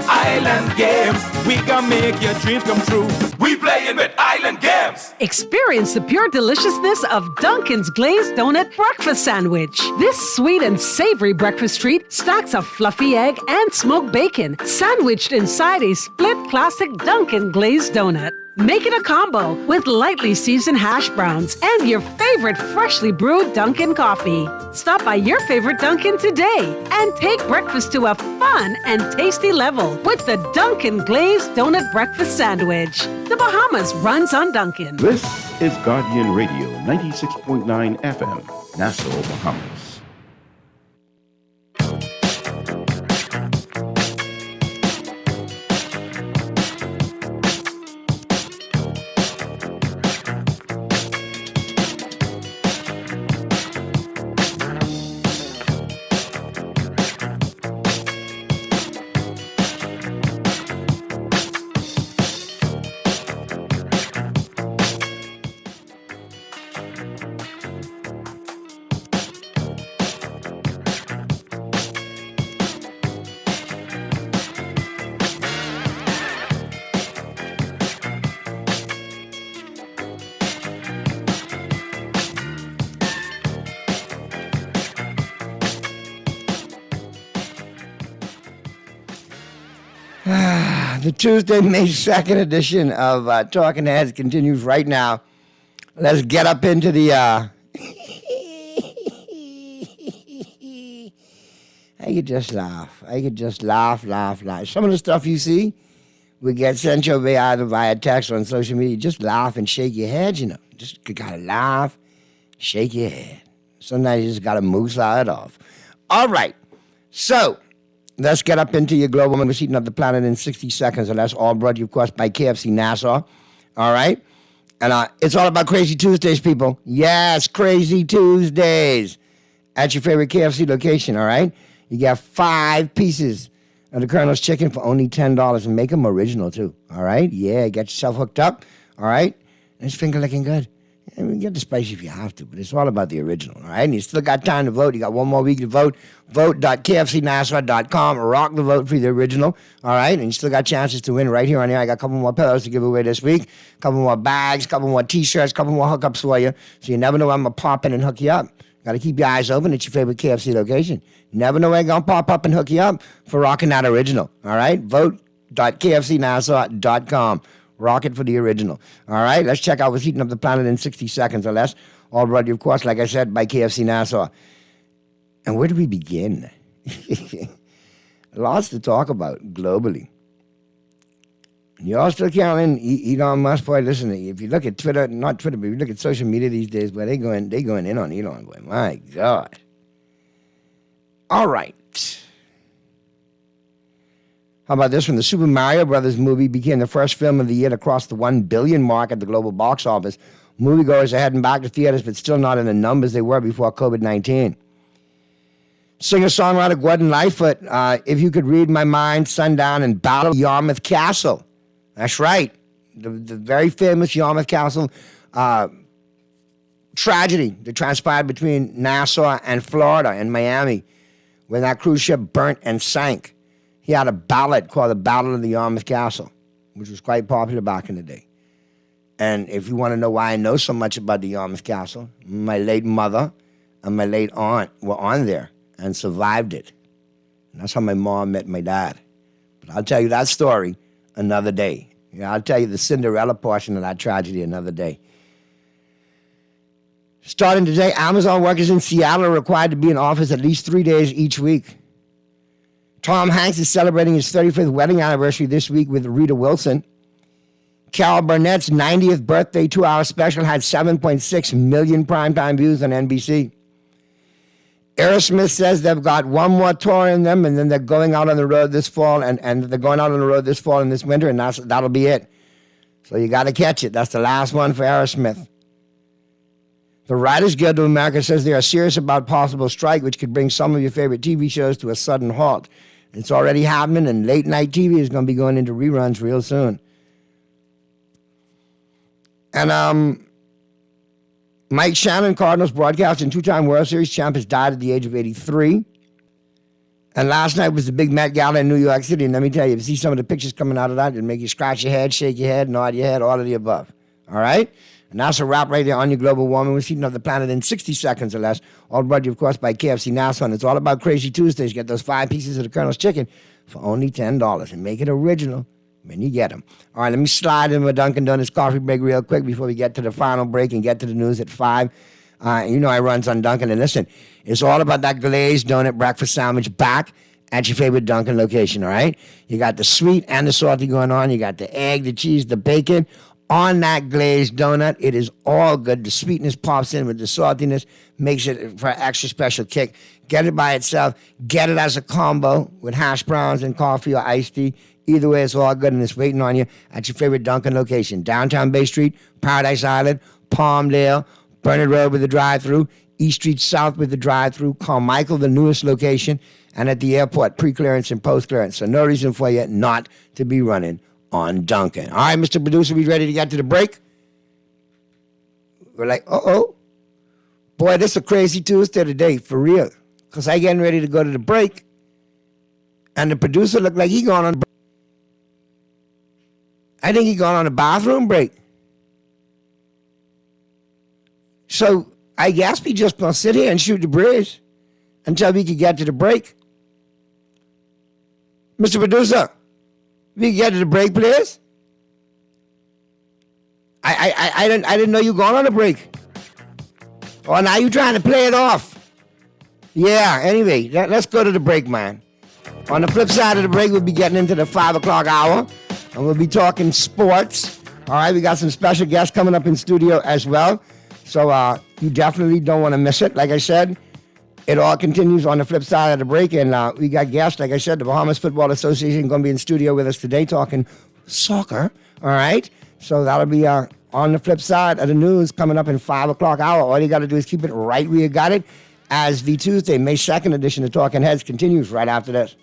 Island Games. We gonna make your dreams come true. We playing with Island Games. Experience the pure deliciousness of Dunkin's Glazed Donut Breakfast Sandwich. This sweet and savory breakfast treat stacks a fluffy egg and smoked bacon, sandwiched inside a split classic Dunkin' Glazed donut. Make it a combo with lightly seasoned hash browns and your favorite freshly brewed Dunkin' coffee. Stop by your favorite Dunkin' today and take breakfast to a fun and tasty level with the Dunkin' Glazed Donut Breakfast Sandwich. The Bahamas runs on Dunkin'. This is Guardian Radio, 96.9 FM, Nassau, Bahamas. The Tuesday, May 2nd edition of Talking Heads continues right now. Let's get up into the... I could just laugh. laugh. Some of the stuff you see, we get sent your way either via text or on social media. Just laugh and shake your head, you know. Just gotta laugh, shake your head. Sometimes you just gotta moose it off. All right, so... let's get up into your global members heating up the planet in 60 seconds, and that's all brought to you, of course, by KFC Nassau. All right? And it's all about Crazy Tuesdays, people. Yes, Crazy Tuesdays. At your favorite KFC location, all right? You get 5 pieces of the Colonel's chicken for only $10, and make them original, too. All right? Yeah, get yourself hooked up. All right? And it's finger licking good. I mean, get the spicy if you have to, but it's all about the original, all right? And you still got time to vote. You got one more week to vote. Vote.kfcnassau.com. Rock the vote for the original, all right? And you still got chances to win right here on here. I got a couple more pillows to give away this week, a couple more bags, a couple more T-shirts, a couple more hookups for you. So you never know when I'm going to pop in and hook you up. Got to keep your eyes open at your favorite KFC location. You never know when I'm going to pop up and hook you up for rocking that original, all right? Vote.kfcnassau.com. Rock it for the original. All right, let's check out what's heating up the planet in 60 seconds or less. All brought to you, of course, like I said, by KFC Nassau. And where do we begin? Lots to talk about globally. Y'all still counting Elon Musk? Boy, listen, if you look at Twitter, not Twitter, but if you look at social media these days, boy, they going in on Elon, boy. My God. All right. How about this one? The Super Mario Brothers movie became the first film of the year to cross the 1 billion mark at the global box office. Moviegoers are heading back to theaters, but still not in the numbers they were before COVID-19. Singer-songwriter Gordon Lightfoot, If You Could Read My Mind, Sundown, and Battle of Yarmouth Castle. That's right. The very famous Yarmouth Castle tragedy that transpired between Nassau and Florida and Miami when that cruise ship burnt and sank. He had a ballad called the Battle of the Yarmouth Castle, which was quite popular back in the day. And if you want to know why I know so much about the Yarmouth Castle, my late mother and my late aunt were on there and survived it. And that's how my mom met my dad. But I'll tell you that story another day. Yeah, I'll tell you the Cinderella portion of that tragedy another day. Starting today, Amazon workers in Seattle are required to be in office at least 3 days each week. Tom Hanks is celebrating his 35th wedding anniversary this week with Rita Wilson. Carol Burnett's 90th birthday 2-hour special had 7.6 million primetime views on NBC. Aerosmith says they've got one more tour in them, and then they're going out on the road this fall, and they're going out on the road this fall and this winter, and that'll be it. So you got to catch it. That's the last one for Aerosmith. The Writers Guild of America says they are serious about possible strike, which could bring some of your favorite TV shows to a sudden halt. It's already happening, and late-night TV is going to be going into reruns real soon. And Mike Shannon, Cardinals broadcaster and 2-time World Series champ, has died at the age of 83. And last night was the big Met Gala in New York City, and let me tell you, if you see some of the pictures coming out of that, it'll make you scratch your head, shake your head, nod your head, all of the above. All right? And that's a wrap right there on your global warming. We're heating up the planet in 60 seconds or less. All brought to you, of course, by KFC Nassau. And it's all about Crazy Tuesdays. Get those 5 pieces of the Colonel's chicken for only $10. And make it original. when you get them. All right, let me slide into a Dunkin' Donuts coffee break real quick before we get to the final break and get to the news at 5. You know I runs on Dunkin', and listen, it's all about that glazed donut breakfast sandwich back at your favorite Dunkin' location, all right? You got the sweet and the salty going on. You got the egg, the cheese, the bacon on that glazed donut. It is all good. The sweetness pops in with the saltiness, makes it for an extra special kick. Get it by itself. Get it as a combo with hash browns and coffee or iced tea. Either way, it's all good, and it's waiting on you at your favorite Dunkin' location. Downtown Bay Street, Paradise Island, Palmdale, Burnett Road with the drive-thru, East Street South with the drive-thru, Carmichael, the newest location, and at the airport, pre-clearance and post-clearance. So no reason for you not to be running on Dunkin'. All right, Mr. Producer, we ready to get to the break? We're like, uh-oh. Boy, this is a crazy Tuesday today, for real. Because I getting ready to go to the break, and the producer looked like he going on the break. I think he gone on a bathroom break. So I guess we just gonna sit here and shoot the breeze until we can get to the break. Mr. Producer, we can get to the break, please? I didn't know you going on a break. Oh, now you trying to play it off. Yeah, anyway, let's go to the break, man. On the flip side of the break, we'll be getting into the 5 o'clock hour. And we'll be talking sports. All right, we got some special guests coming up in studio as well. So you definitely don't want to miss it. Like I said, it all continues on the flip side of the break. And we got guests, like I said, the Bahamas Football Association going to be in studio with us today talking soccer. All right, so that'll be on the flip side of the news coming up in 5 o'clock hour. All you got to do is keep it right where you got it as the Tuesday, May 2nd edition of Talking Heads continues right after this.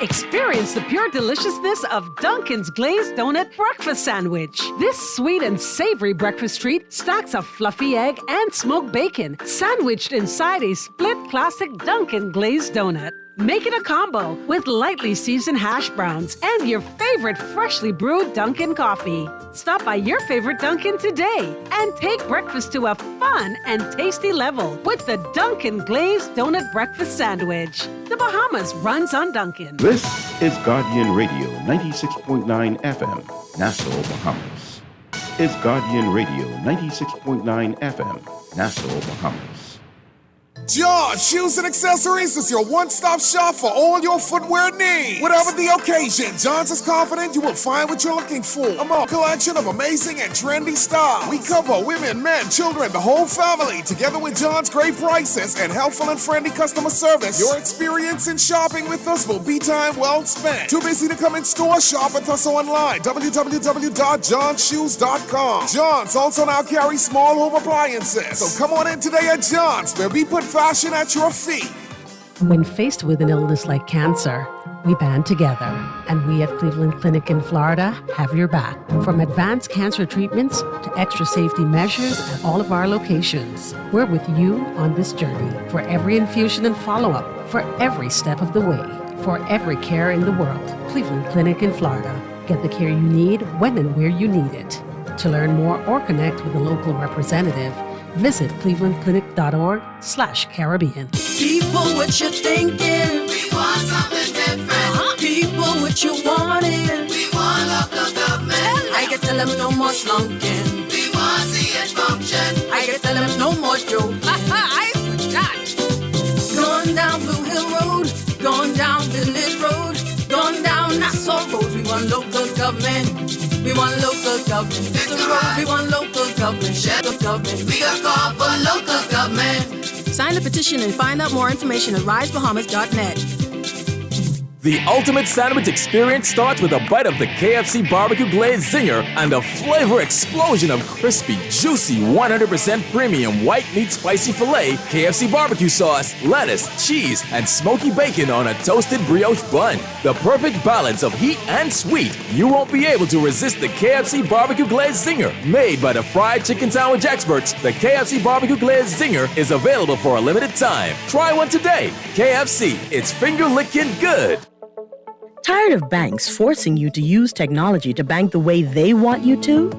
Experience the pure deliciousness of Dunkin's Glazed Donut Breakfast Sandwich. This sweet and savory breakfast treat stacks a fluffy egg and smoked bacon, sandwiched inside a split classic Dunkin' Glazed Donut. Make it a combo with lightly seasoned hash browns and your favorite freshly brewed Dunkin' coffee. Stop by your favorite Dunkin' today and take breakfast to a fun and tasty level with the Dunkin' Glazed Donut Breakfast Sandwich. The Bahamas runs on Dunkin'. This is Guardian Radio 96.9 FM, Nassau, Bahamas. It's Guardian Radio 96.9 FM, Nassau, Bahamas. John Shoes and Accessories is your one-stop shop for all your footwear needs. Whatever the occasion, John's is confident you will find what you're looking for. A collection of amazing and trendy styles. We cover women, men, children, the whole family. Together with John's great prices and helpful and friendly customer service, your experience in shopping with us will be time well spent. Too busy to come in store? Shop with us online. www.johnshoes.com. John's also now carries small home appliances. So come on in today at John's, where we put fashion at your feet. When faced with an illness like cancer, we band together, and we at Cleveland Clinic in Florida have your back. From advanced cancer treatments to extra safety measures at all of our locations, we're with you on this journey for every infusion and follow-up, for every step of the way, for every care in the world. Cleveland Clinic in Florida. Get the care you need when and where you need it. To learn more or connect with a local representative, visit clevelandclinic.org/Caribbean. People, what you thinking? We want something different. People, what you wanting? We want local government. I can tell them no more slunking. We want to see it function. I can tell them no more jokes. I forgot. Going down Blue Hill Road, going down Village Road, going down Nassau Road. We want local government. We want local government. It's the road. We want local government. Local government. We got call for local government. Sign the petition and find out more information at risebahamas.net. The ultimate sandwich experience starts with a bite of the KFC barbecue glazed zinger and a flavor explosion of crispy, juicy, 100% premium white meat spicy filet, KFC barbecue sauce, lettuce, cheese, and smoky bacon on a toasted brioche bun. The perfect balance of heat and sweet. You won't be able to resist the KFC barbecue glazed zinger. Made by the fried chicken sandwich experts, the KFC barbecue glazed zinger is available for a limited time. Try one today. KFC, it's finger-licking good. Tired of banks forcing you to use technology to bank the way they want you to?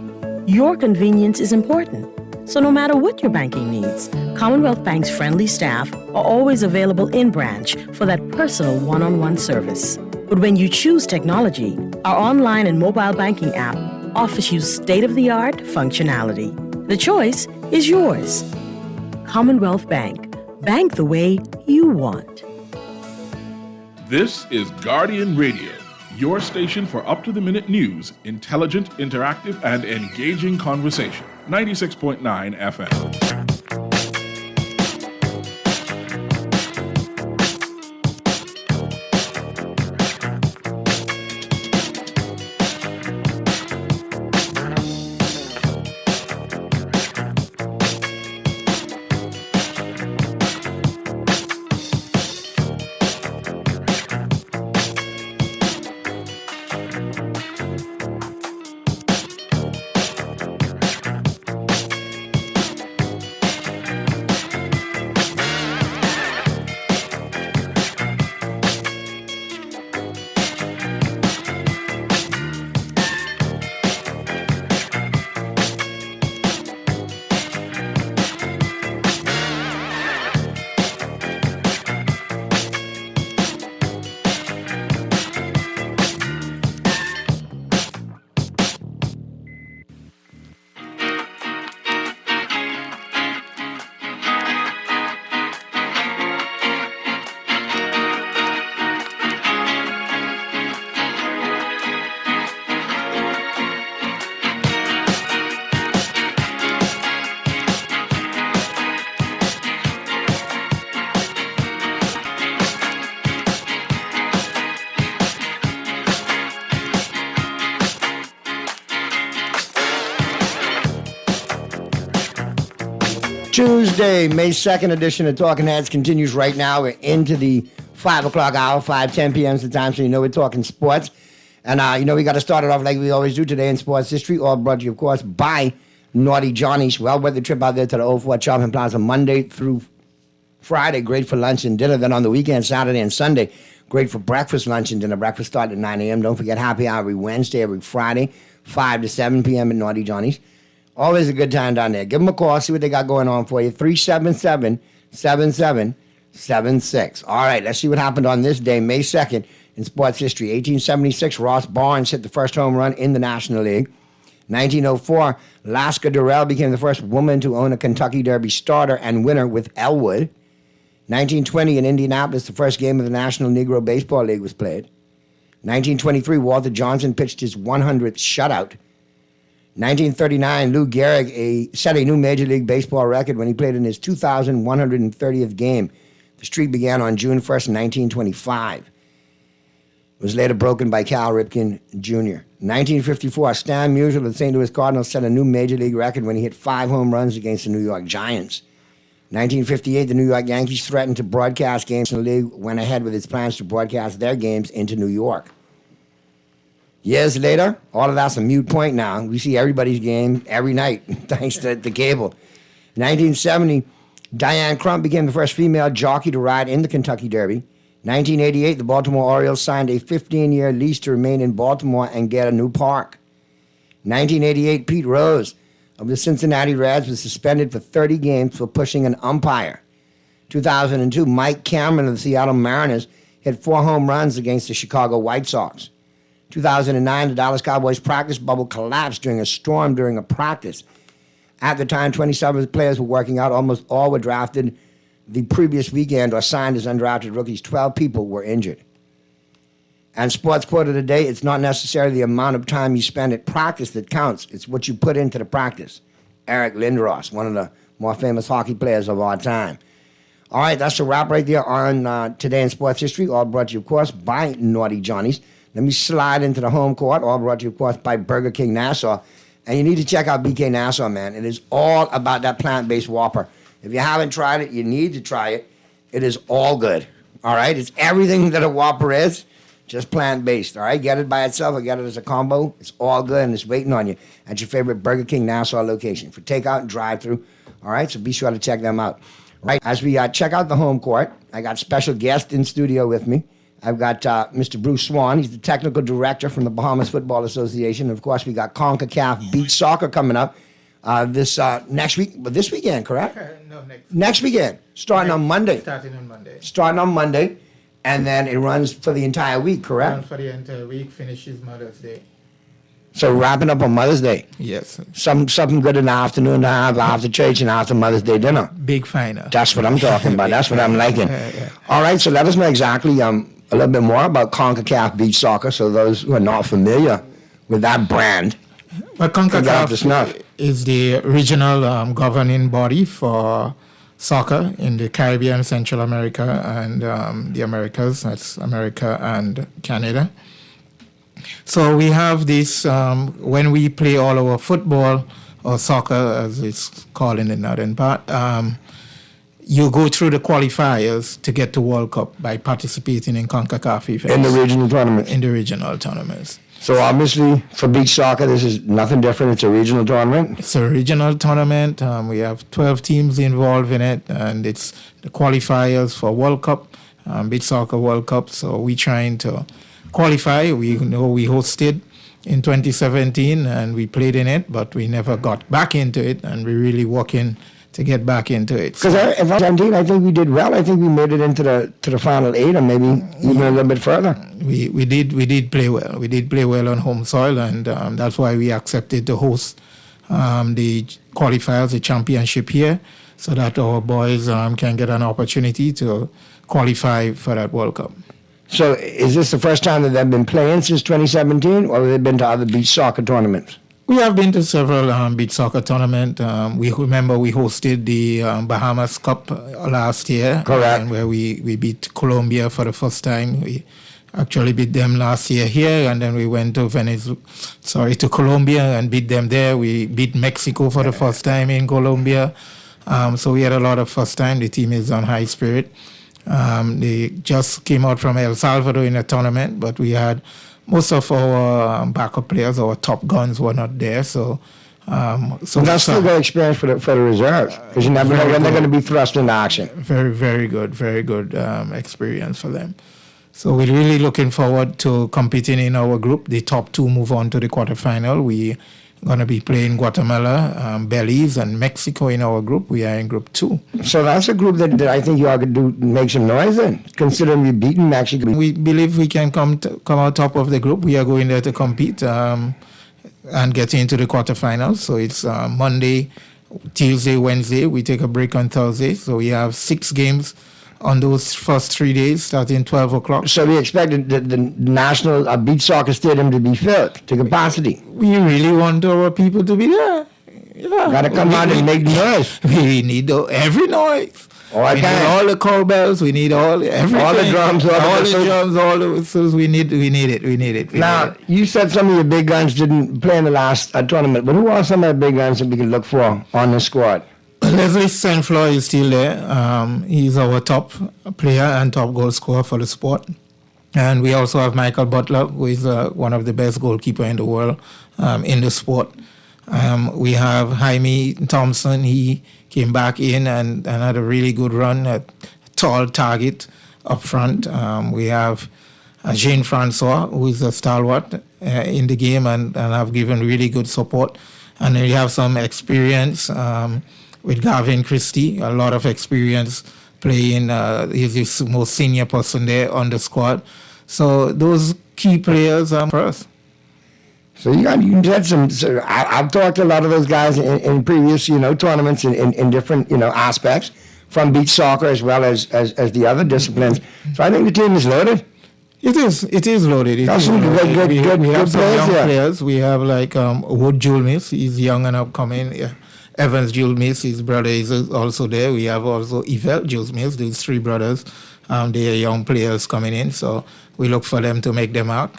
Your convenience is important. So no matter what your banking needs, Commonwealth Bank's friendly staff are always available in branch for that personal one-on-one service. But when you choose technology, our online and mobile banking app offers you state-of-the-art functionality. The choice is yours. Commonwealth Bank. Bank the way you want. This is Guardian Radio, your station for up-to-the-minute news, intelligent, interactive, and engaging conversation. 96.9 FM. Tuesday, May 2nd edition of Talking Heads continues right now. We're into the 5 o'clock hour, 5:10 p.m. is the time, so you know we're talking sports. And, we got to start it off like we always do today in sports history, all brought to you, of course, by Naughty Johnny's. Well-weather trip out there to the Old Fort Shopping Plaza Monday through Friday. Great for lunch and dinner. Then on the weekend, Saturday and Sunday, great for breakfast, lunch, and dinner. Breakfast starts at 9 a.m. Don't forget happy hour every Wednesday, every Friday, 5 to 7 p.m. at Naughty Johnny's. Always a good time down there. Give them a call, see what they got going on for you. 377-7776. All right, let's see what happened on this day, May 2nd, in sports history. 1876, Ross Barnes hit the first home run in the National League. 1904, Laska Durrell became the first woman to own a Kentucky Derby starter and winner with Elwood. 1920, in Indianapolis, the first game of the National Negro Baseball League was played. 1923, Walter Johnson pitched his 100th shutout. 1939, Lou Gehrig set a new Major League Baseball record when he played in his 2,130th game. The streak began on June 1st, 1925. It was later broken by Cal Ripken Jr. 1954, Stan Musial of the St. Louis Cardinals set a new Major League record when he hit 5 home runs against the New York Giants. 1958, the New York Yankees threatened to broadcast games in the league, went ahead with its plans to broadcast their games into New York. Years later, all of that's a moot point now. We see everybody's game every night, thanks to the cable. 1970, Diane Crump became the first female jockey to ride in the Kentucky Derby. 1988, the Baltimore Orioles signed a 15-year lease to remain in Baltimore and get a new park. 1988, Pete Rose of the Cincinnati Reds was suspended for 30 games for pushing an umpire. 2002, Mike Cameron of the Seattle Mariners hit 4 home runs against the Chicago White Sox. 2009, the Dallas Cowboys practice bubble collapsed during a storm during a practice. At the time, 27 players were working out. Almost all were drafted the previous weekend or signed as undrafted rookies. 12 people were injured. And sports quote of the day, it's not necessarily the amount of time you spend at practice that counts. It's what you put into the practice. Eric Lindros, one of the more famous hockey players of our time. All right, that's a wrap right there on Today in Sports History, all brought to you, of course, by Naughty Johnny's. Let me slide into the home court, all brought to you, of course, by Burger King Nassau. And you need to check out BK Nassau, man. It is all about that plant-based Whopper. If you haven't tried it, you need to try it. It is all good, all right? It's everything that a Whopper is, just plant-based, all right? Get it by itself or get it as a combo. It's all good, and it's waiting on you at your favorite Burger King Nassau location for takeout and drive-through, all right? So be sure to check them out. Right, as we check out the home court, I got special guest in studio with me. I've got Mr. Bruce Swan. He's the technical director from the Bahamas Football Association. And of course, we got CONCACAF Beach Soccer coming up this next week, but this weekend, correct? No, next weekend, starting on Monday. Starting on Monday, and then it runs for the entire week, correct? Runs for the entire week, finishes Mother's Day. So wrapping up on Mother's Day. Yes. Something good in the afternoon to have after church and after Mother's Day dinner. Big final. That's what I'm talking about. That's what I'm liking. All right, so let us know exactly a little bit more about CONCACAF Beach Soccer, so those who are not familiar with that brand. Well, CONCACAF is the regional governing body for soccer in the Caribbean, Central America, and the Americas. That's America and Canada. So we have this, when we play all our football or soccer, as it's called in the northern part, you go through the qualifiers to get to World Cup by participating in CONCACAF events. In the regional tournaments? In the regional tournaments. So obviously, for beach soccer, this is nothing different. It's a regional tournament? It's a regional tournament. We have 12 teams involved in it, and it's the qualifiers for World Cup, Beach Soccer World Cup. So we're trying to qualify. We know we hosted in 2017 and we played in it, but we never got back into it, and we're really working to get back into it. Because if I'm 17, I think we did well. I think we made it into the final 8 or maybe even a little bit further. We did play well. We did play well on home soil, and that's why we accepted to host the qualifiers, the championship here, so that our boys can get an opportunity to qualify for that World Cup. So is this the first time that they've been playing since 2017, or have they been to other beach soccer tournaments? We have been to several beach soccer tournaments. We hosted the Bahamas Cup last year. Correct. Where we beat Colombia for the first time. We actually beat them last year here, and then we went to to Colombia and beat them there. We beat Mexico for the first time in Colombia. So we had a lot of first time. The team is on high spirit. They just came out from El Salvador in a tournament, but we had most of our backup players, our top guns, were not there. So that's still good experience for the reserves, because you never know when they're going to be thrust into action. Very, very good experience for them. So we're really looking forward to competing in our group. The top 2 move on to the quarterfinal. We going to be playing Guatemala, Belize, and Mexico in our group. We are in group 2. So that's a group that I think you all could make some noise in, considering we've beaten Mexico. We believe we can come out top of the group. We are going there to compete and get into the quarterfinals. So it's Monday, Tuesday, Wednesday. We take a break on Thursday. So we have 6 games on those first 3 days, starting 12 o'clock. So we expect the National Beach Soccer Stadium to be filled to capacity. We really want our people to be there. Yeah. Got to come out and make noise. We need every noise. We need all the cowbells. We need everything. All the drums. All the whistles. We need it. Now, you said some of your big guns didn't play in the last tournament, but who are some of the big guns that we can look for on the squad? Leslie Saint-Flour is still there. He's our top player and top goal scorer for the sport. And we also have Michael Butler, who is one of the best goalkeepers in the world in the sport. We have Jaime Thompson. He came back in and had a really good run, a tall target up front. We have Jean-Francois, who is a stalwart in the game and have given really good support. And then we have some experience with Gavin Christie, a lot of experience playing. He's the most senior person there on the squad. So those key players for us. So you had some. So I've talked to a lot of those guys in previous, tournaments in different, aspects, from beach soccer as well as the other disciplines. So I think the team is loaded. It is loaded. We have some young players. We have like Wood Julmis. He's young and upcoming. Yeah. Evans Jules Mills, his brother is also there. We have also Yvette Jules Mills, these three brothers. They are young players coming in, so we look for them to make them out.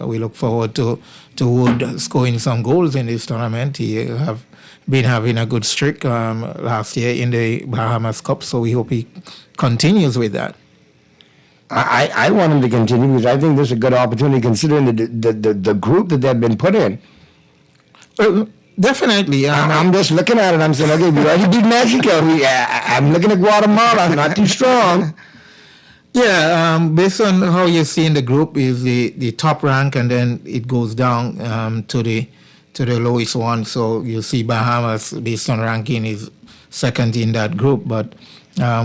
We look forward to Wood scoring some goals in this tournament. He have been having a good streak last year in the Bahamas Cup, so we hope he continues with that. I want him to continue because I think this is a good opportunity considering the group that they've been put in. Definitely. I'm just looking at it. I'm saying, okay, we already beat Mexico. I'm looking at Guatemala. Not too strong. Yeah, based on how you're seeing the group is the top rank, and then it goes down to the lowest one. So you see Bahamas, based on ranking, is second in that group, but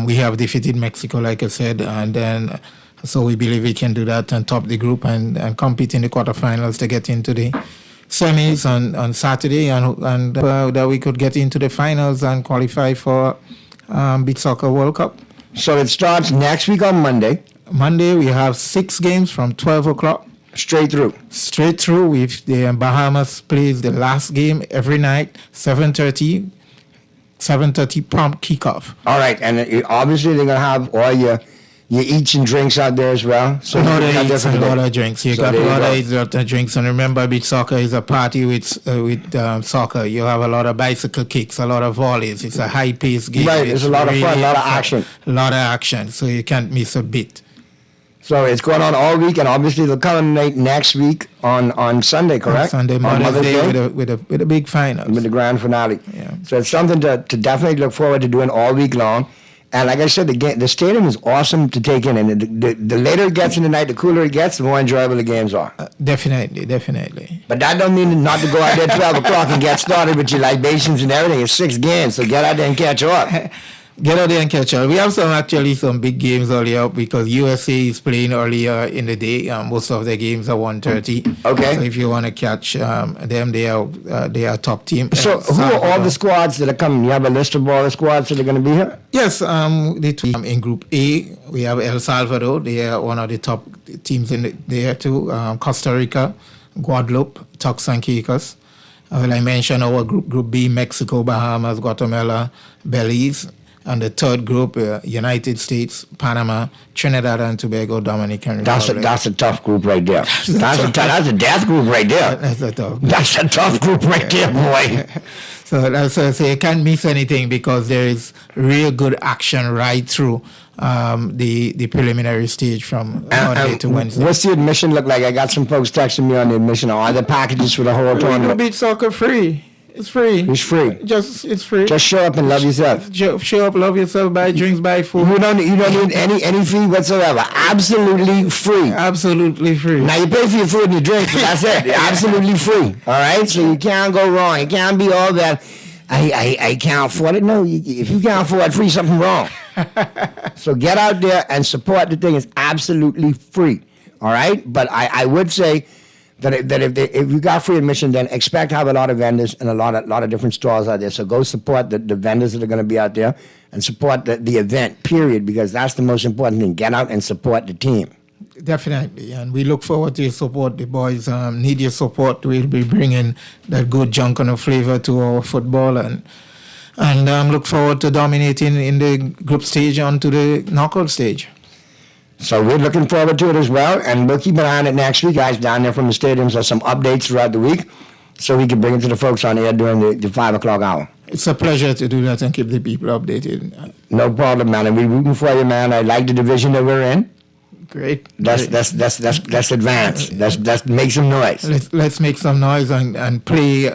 we have defeated Mexico, like I said, and then so we believe we can do that and top the group and compete in the quarterfinals to get into the semis on Saturday, and that we could get into the finals and qualify for Beach Soccer World Cup. So it starts next week on Monday. Monday we have 6 games from 12 o'clock. Straight through. Straight through. With the Bahamas plays the last game every night, 7:30 prompt kickoff. All right, and obviously they're going to have all your eats and drinks out there as well. So a lot of eats and a lot of drinks. You got a lot of eats and drinks. And remember, beach soccer is a party with soccer. You have a lot of bicycle kicks, a lot of volleys. It's a high-paced game. Right, it's a lot of fun, a lot of action. A lot of action, so you can't miss a bit. So it's going on all week, and obviously they'll culminate next week on Sunday, correct? On Sunday, Mother's Day with a big final. With the grand finale. Yeah. So it's something to definitely look forward to doing all week long. And like I said, the stadium is awesome to take in. And the later it gets in the night, the cooler it gets, the more enjoyable the games are. Definitely. But that don't mean not to go out there at 12 o'clock and get started with your libations and everything. It's 6 games, so get out there and catch up. Get out there and catch up. We have some big games earlier because USA is playing earlier in the day. Most of their games are 1:30. Okay. So if you want to catch them, they are top team. So who are all the squads that are coming? You have a list of all the squads that are going to be here? Yes. The team in Group A, we have El Salvador. They are one of the top teams in there too. Costa Rica, Guadeloupe, Turks and Caicos. I mentioned our Group B, Mexico, Bahamas, Guatemala, Belize. And the third group, United States, Panama, Trinidad and Tobago, Dominican Republic. That's a tough group right there. That's a death group right there. That's a tough group right there, boy. So that's why I say you can't miss anything because there is real good action right through the preliminary stage from Monday to Wednesday. What's the admission look like? I got some folks texting me on the admission. Are there packages for the whole tournament? Beach soccer free. It's free. It's free. It's free. Just show up and love yourself. Show up, love yourself, buy drinks, buy food. You don't need any fee whatsoever. Absolutely free. Absolutely free. Now you pay for your food and your drinks, but that's it. Absolutely free. All right? So you can't go wrong. You can't be all that. I can't afford it. No, if you can't afford free, something wrong. So get out there and support the thing. It's absolutely free. All right? But I would say that if you got free admission, then expect to have a lot of vendors and a lot of different stalls out there. So go support the vendors that are going to be out there and support the event, period, because that's the most important thing. Get out and support the team. Definitely, and we look forward to your support. The boys need your support. We'll be bringing that good junk and flavor to our football and look forward to dominating in the group stage onto the knockout stage. So we're looking forward to it as well, and we'll keep an eye on it next week, guys, down there from the stadiums. Or some updates throughout the week so we can bring it to the folks on air during the 5 o'clock hour. It's a pleasure to do that and keep the people updated. No problem, man. And we're rooting for you, man. I like the division that we're in. Great. Let's advance. Let's make some noise. Let's make some noise and play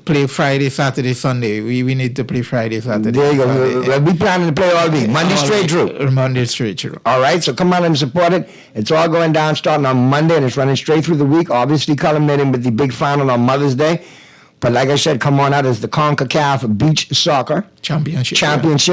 play Friday, Saturday, Sunday. We need to play Friday, Saturday. There you go. We'll be planning to play all week. Monday straight through. Monday straight through. All right, so come on and support it. It's all going down starting on Monday and it's running straight through the week. Obviously culminating with the big final on Mother's Day. But like I said, come on out. It's the CONCACAF Beach Soccer Championship.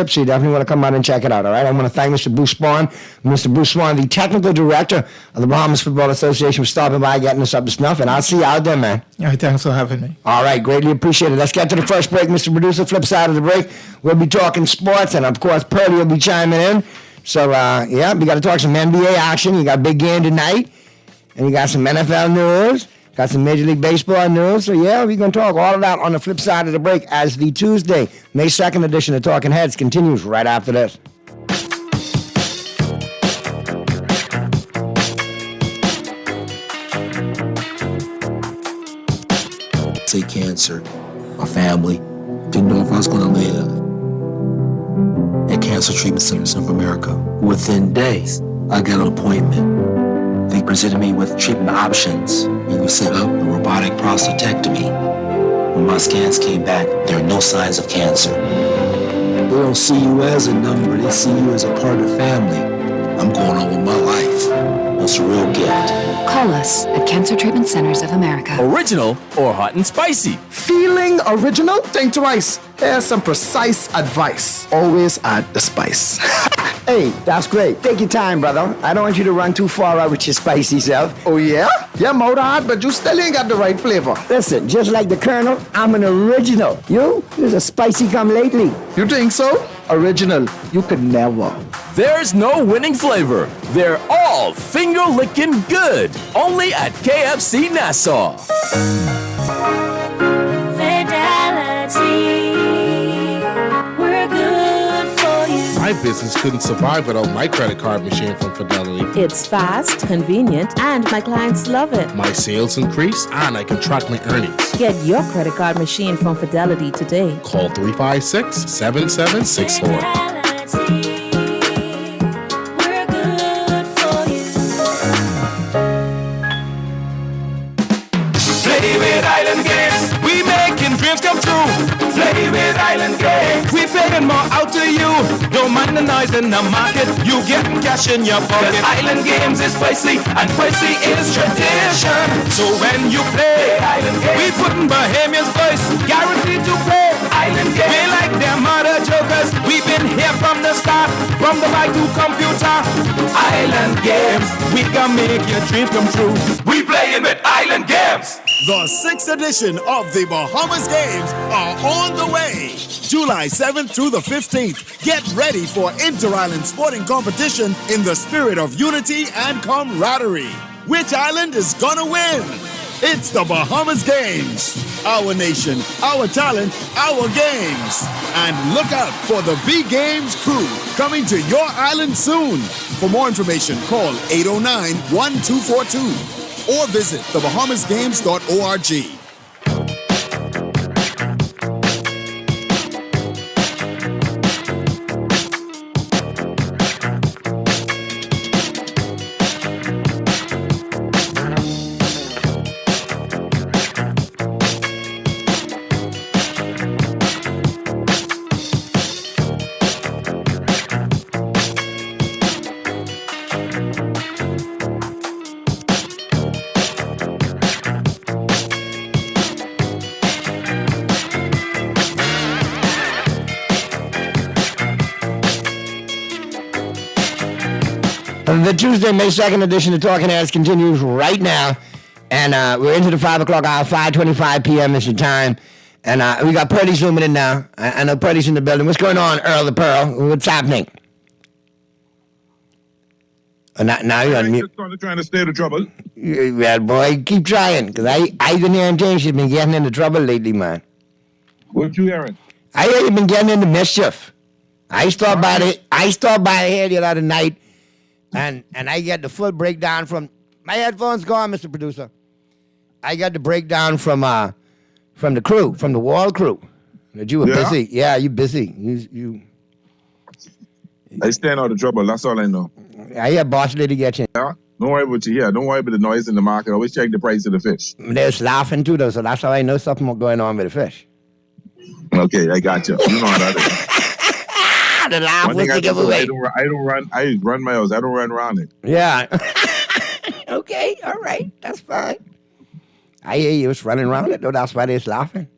So you definitely want to come out and check it out, all right? I want to thank Mr. Bruce Swan. Mr. Bruce Swan, the technical director of the Bahamas Football Association, for stopping by, getting us up to snuff. And I'll see you out there, man. All right, thanks for having me. All right, greatly appreciate it. Let's get to the first break, Mr. Producer. Flip side of the break, we'll be talking sports. And, of course, Pearlie will be chiming in. So, we got to talk some NBA action. You got a big game tonight. And you got some NFL news. Got some Major League Baseball news. So, yeah, we're going to talk all of that on the flip side of the break as the Tuesday, May 2nd edition of Talking Heads continues right after this. Say cancer. My family didn't know if I was going to live. At Cancer Treatment Centers of America, within days, I got an appointment. They presented me with treatment options, and we set up a robotic prostatectomy. When my scans came back, there are no signs of cancer. They don't see you as a number, they see you as a part of the family. I'm going on with my life. That's a real gift. Call us at Cancer Treatment Centers of America. Original or hot and spicy? Feeling original? Think twice. Here's some precise advice. Always add the spice. Hey, that's great. Take your time, brother. I don't want you to run too far out with your spicy self. Oh, yeah? Yeah, mouth hard, but you still ain't got the right flavor. Listen, just like the Colonel, I'm an original. You're a spicy come lately. You think so? Original. You could never. There's no winning flavor. They're all finger-licking good. Only at KFC Nassau. Fidelity. We're good for you. My business couldn't survive without my credit card machine from Fidelity. It's fast, convenient, and my clients love it. My sales increase, and I can track my earnings. Get your credit card machine from Fidelity today. Call 356-7764. Play with Island Games. We making dreams come true. Play with Island Games. We paying more out to you. Don't mind the noise in the market. You getting cash in your pocket. Island Games is spicy and spicy is tradition. So when you play Island Games, we putting Bahamian's voice. Guaranteed to play Island Games. We like them other jokers. We've been here from the start. From the bike to computer. Island Games. We can make your dream come true. We playing with Island Games. The 6th edition of the Bahamas Games are on the way. July 7th through the 15th. Get ready for inter-island sporting competition in the spirit of unity and camaraderie. Which island is gonna win? It's the Bahamas Games. Our nation, our talent, our games. And look out for the B-Games crew coming to your island soon. For more information, call 809-1242 or visit thebahamasgames.org. The Tuesday, May 2nd edition of Talking Heads continues right now. And we're into the 5 o'clock hour, 5:25 p.m. is the time. And we got Purdy zooming in now. I know Purdy's in the building. What's going on, Earl the Pearl? What's happening? Now you're on mute. Just trying to stay out of trouble. Yeah, boy, keep trying. Because I've been hearing things you've been getting into trouble lately, man. What you hearing? I hear you've been getting into mischief. I stopped by here the other night. And I get the full breakdown from my headphones gone, Mr. Producer. I got the breakdown from the crew, from the wall crew. That you were busy. Yeah, you busy. You. I stand out of trouble. That's all I know. I hear boss lady get you. Yeah. Don't worry about you here. Don't worry about the noise in the market. Always check the price of the fish. They're laughing too, though, so that's how I know something going on with the fish. Okay, I got you. You know how that is. The laugh was the giveaway. I run my house. I don't run around it. Yeah. Okay, all right. That's fine. I hear you was running around it, though. That's why they're laughing.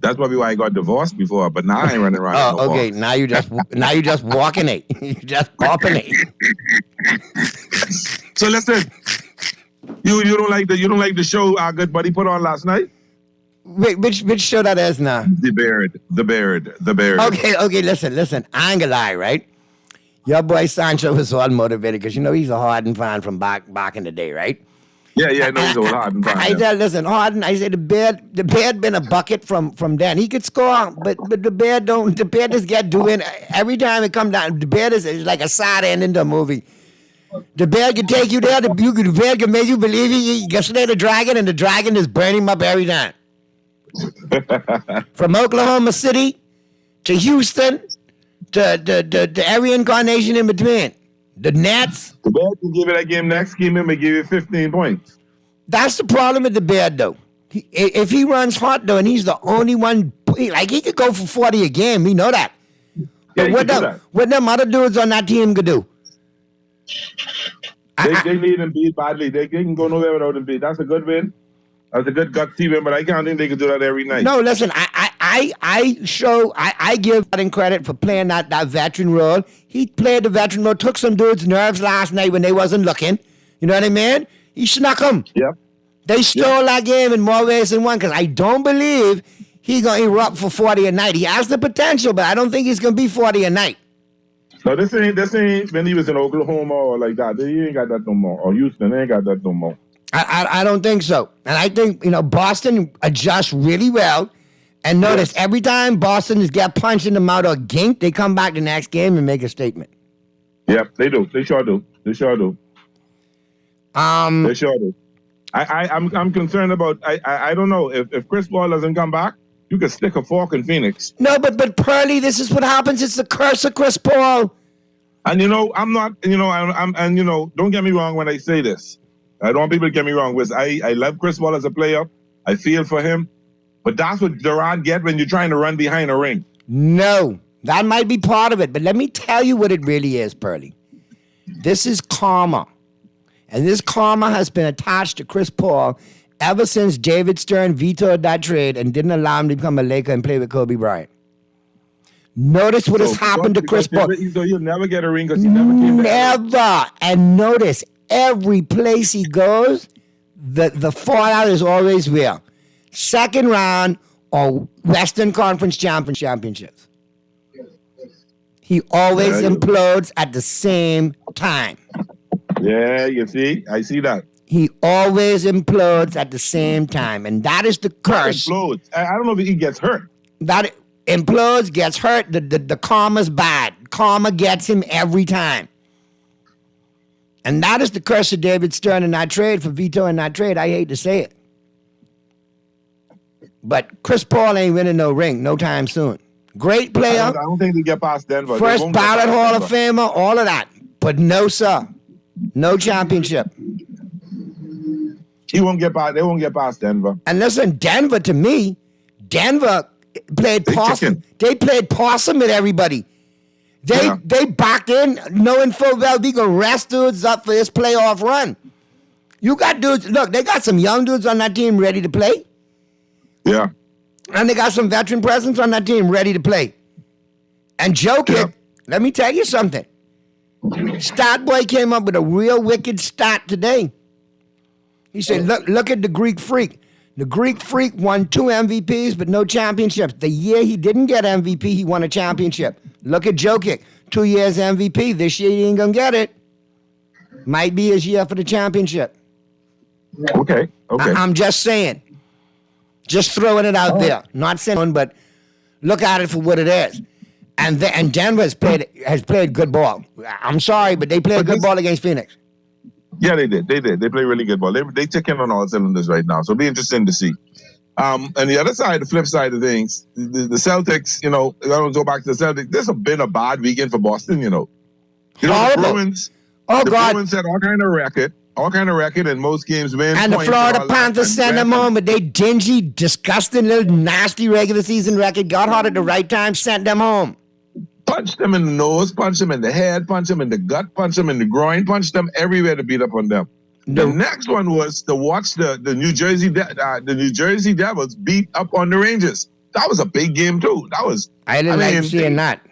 That's probably why I got divorced before, but now I ain't running around it no okay. more. Now you just walking it. You just popping it. So listen, you don't like the show our good buddy put on last night? Wait, which show that is now? The Beard. Okay, listen. I ain't gonna lie, right? Your boy Sancho was all motivated because he's a Harden fan from back in the day, right? Yeah, no, he's old Harden. Listen, Harden. I say the Bear been a bucket from Dan. He could score, but the Bear don't. The Bear just get doing every time it come down. The Bear is like a side end in the movie. The Bear can take you there. The Bear can make you believe you can slay the dragon, and the dragon is burning him up every time. From Oklahoma City to Houston to every incarnation in between. The Nets. The Bear can give it that game next game and give you 15 points. That's the problem with the Bear, though. If he runs hot, though, and he's the only one, like he could go for 40 a game. We know that. Yeah, but what them other dudes on that team could do? They need Embiid badly. They can go nowhere without Embiid. That's a good win. That's a good gutsy win, but I can't think they could do that every night. No, listen, I give Harden credit for playing that veteran role. He played the veteran role, took some dudes' nerves last night when they wasn't looking. You know what I mean? He snuck them. Yep. They stole that game in more ways than one because I don't believe he's going to erupt for 40 a night. He has the potential, but I don't think he's going to be 40 a night. No, this ain't when he was in Oklahoma or like that. He ain't got that no more. Or Houston, they ain't got that no more. I don't think so. And I think, Boston adjusts really well. And notice, every time Boston is get punched in the mouth or ginked, they come back the next game and make a statement. Yep, they do. They sure do. They sure do. They sure do. I'm concerned about, I don't know, if Chris Paul doesn't come back, you could stick a fork in Phoenix. No, but Pearly, this is what happens. It's the curse of Chris Paul. And I'm not, don't get me wrong when I say this. I don't want people to get me wrong, because I love Chris Paul as a player. I feel for him. But that's what Durant get when you're trying to run behind a ring. No, that might be part of it. But let me tell you what it really is, Pearly. This is karma. And this karma has been attached to Chris Paul ever since David Stern vetoed that trade and didn't allow him to become a Laker and play with Kobe Bryant. Notice what has happened to Chris Paul. So he'll never get a ring because he never came back. Never. And notice, every place he goes, the fallout is always real. Second round or Western Conference championships. He always implodes at the same time. Yeah, you see? I see that. He always implodes at the same time. And that is the curse. Implodes. I don't know if he gets hurt. That implodes, gets hurt. The karma's bad. Karma gets him every time. And that is the curse of David Stern in that trade, for vetoing that trade. I hate to say it. But Chris Paul ain't winning no ring no time soon. Great player. I don't think they get past Denver. First ballot Hall of Famer, all of that. But no, sir. No championship. They won't get past Denver. And listen, Denver, to me, Denver played possum. They played possum with everybody. They backed in, knowing full well we can rest dudes up for this playoff run. You got dudes, look, they got some young dudes on that team ready to play. Yeah. And they got some veteran presence on that team ready to play. And Jokic, let me tell you something. Stat Boy came up with a real wicked stat today. He said, look at the Greek Freak. The Greek Freak won 2 MVPs, but no championships. The year he didn't get MVP, he won a championship. Look at Jokic. 2 years MVP. This year he ain't going to get it. Might be his year for the championship. Okay. I'm just saying. Just throwing it out there. Not saying, but look at it for what it is. And Denver has played good ball. I'm sorry, but they played good ball against Phoenix. Yeah, they did. They play really good ball. They ticking on all cylinders right now. So it'll be interesting to see. And the other side, the flip side of things, the Celtics, I don't go back to the Celtics. This has been a bad weekend for Boston, The Bruins. Oh, the God. Bruins had all kind of record, and most games win. And the Florida Panthers sent them home, but they dingy, disgusting, little nasty regular season record. Got hot at the right time, sent them home. Punched them in the nose, punched them in the head, punched them in the gut, punched them in the groin, punched them everywhere to beat up on them. The next one was to watch the New Jersey Devils beat up on the Rangers. That was a big game too. I didn't like seeing that.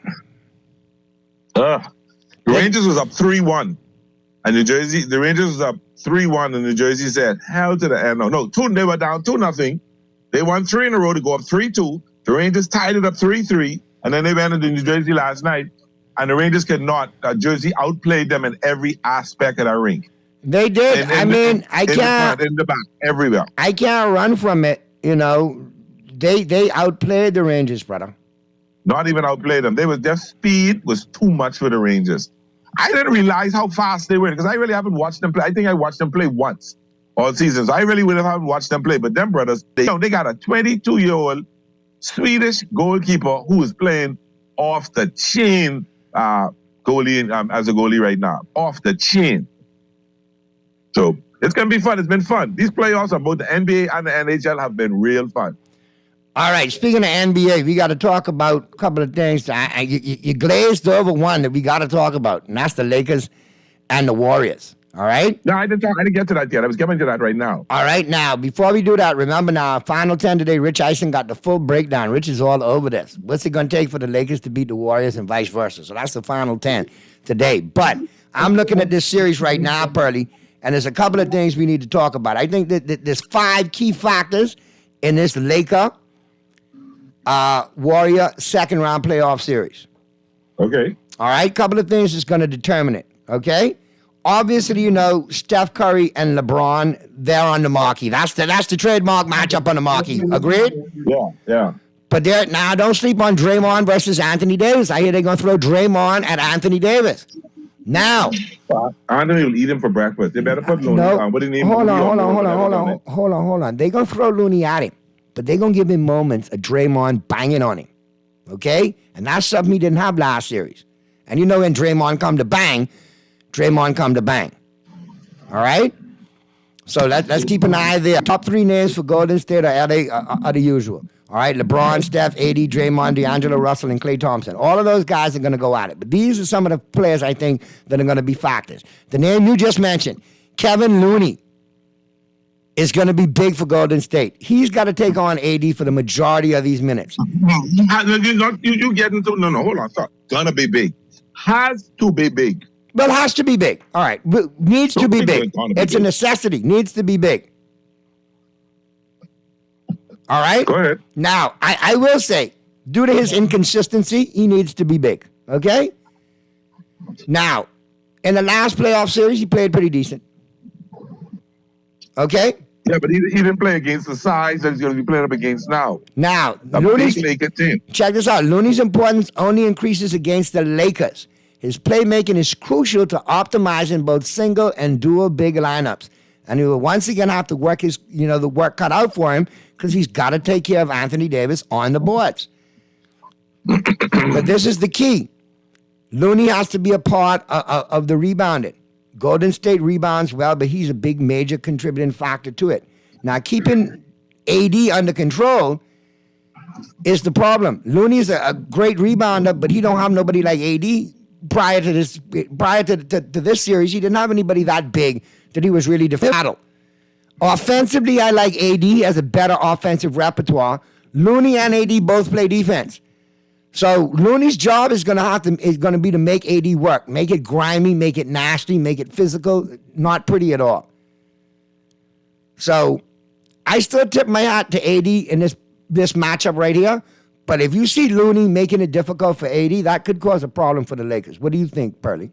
The Rangers was up 3-1, and the Rangers was up 3-1, and New Jersey said, "Hell to the end." No, they were down 2-0. They won 3 in a row to go up 3-2. The Rangers tied it up 3-3. And then they went into New Jersey last night, and the Rangers could not. Jersey outplayed them in every aspect of that rink. They did. I mean, I can't. In the back, everywhere. I can't run from it. You know, they outplayed the Rangers, brother. Not even outplayed them. Their speed was too much for the Rangers. I didn't realize how fast they were because I really haven't watched them play. I think I watched them play once all season. So I really haven't watched them play. But them brothers, they got a 22-year-old Swedish goalkeeper who is playing off the chain goalie as a goalie right now. Off the chain. So it's going to be fun. It's been fun. These playoffs of both the NBA and the NHL have been real fun. All right, speaking of NBA, we got to talk about a couple of things. You glazed over one that we got to talk about, and that's the Lakers and the Warriors. All right? No, I didn't get to that yet. I was coming to that right now. All right, now, before we do that, remember now, Final 10 today, Rich Eisen got the full breakdown. Rich is all over this. What's it going to take for the Lakers to beat the Warriors and vice versa? So that's the Final 10 today. But I'm looking at this series right now, Pearly, and there's a couple of things we need to talk about. I think that there's 5 key factors in this Laker Warrior second round playoff series. Okay. All right. Couple of things is going to determine it. Okay. Obviously, you know, Steph Curry and LeBron, they're on the marquee. That's the trademark matchup on the marquee. Agreed? Yeah. But now don't sleep on Draymond versus Anthony Davis. I hear they're going to throw Draymond at Anthony Davis. Now. Anthony will eat him for breakfast. They better put Looney on. What do you need? Hold on. They're going to throw Looney at him. But they're going to give him moments of Draymond banging on him. Okay? And that's something he didn't have last series. And you know when Draymond come to bang, Draymond come to bang. All right? So let's keep an eye there. Top 3 names for Golden State are the usual. All right? LeBron, Steph, AD, Draymond, D'Angelo Russell, and Klay Thompson. All of those guys are going to go at it. But these are some of the players I think that are going to be factors. The name you just mentioned, Kevin Looney, is going to be big for Golden State. He's got to take on AD for the majority of these minutes. You get into hold on. Stop. Gonna be big. Has to be big. Well, has to be big. All right. Needs to be big. It's a necessity. Needs to be big. All right? Go ahead. Now, I will say, due to his inconsistency, he needs to be big. Okay? Now, in the last playoff series, he played pretty decent. Okay? Yeah, but he didn't play against the size that he's going to be playing up against now. Now, Looney's Laker team. Check this out. Looney's importance only increases against the Lakers. His playmaking is crucial to optimizing both single and dual big lineups. And he will once again have to work the work cut out for him because he's got to take care of Anthony Davis on the boards. But this is the key. Looney has to be a part of the rebounding. Golden State rebounds well, but he's a big, major contributing factor to it. Now, keeping AD under control is the problem. Looney's a great rebounder, but he don't have nobody like AD. Prior to this series, he didn't have anybody that big that he was really defending. Offensively, I like AD as a better offensive repertoire. Looney and AD both play defense. So Looney's job is going to be to make AD work, make it grimy, make it nasty, make it physical, not pretty at all. So I still tip my hat to AD in this matchup right here. But if you see Looney making it difficult for AD, that could cause a problem for the Lakers. What do you think, Pearly?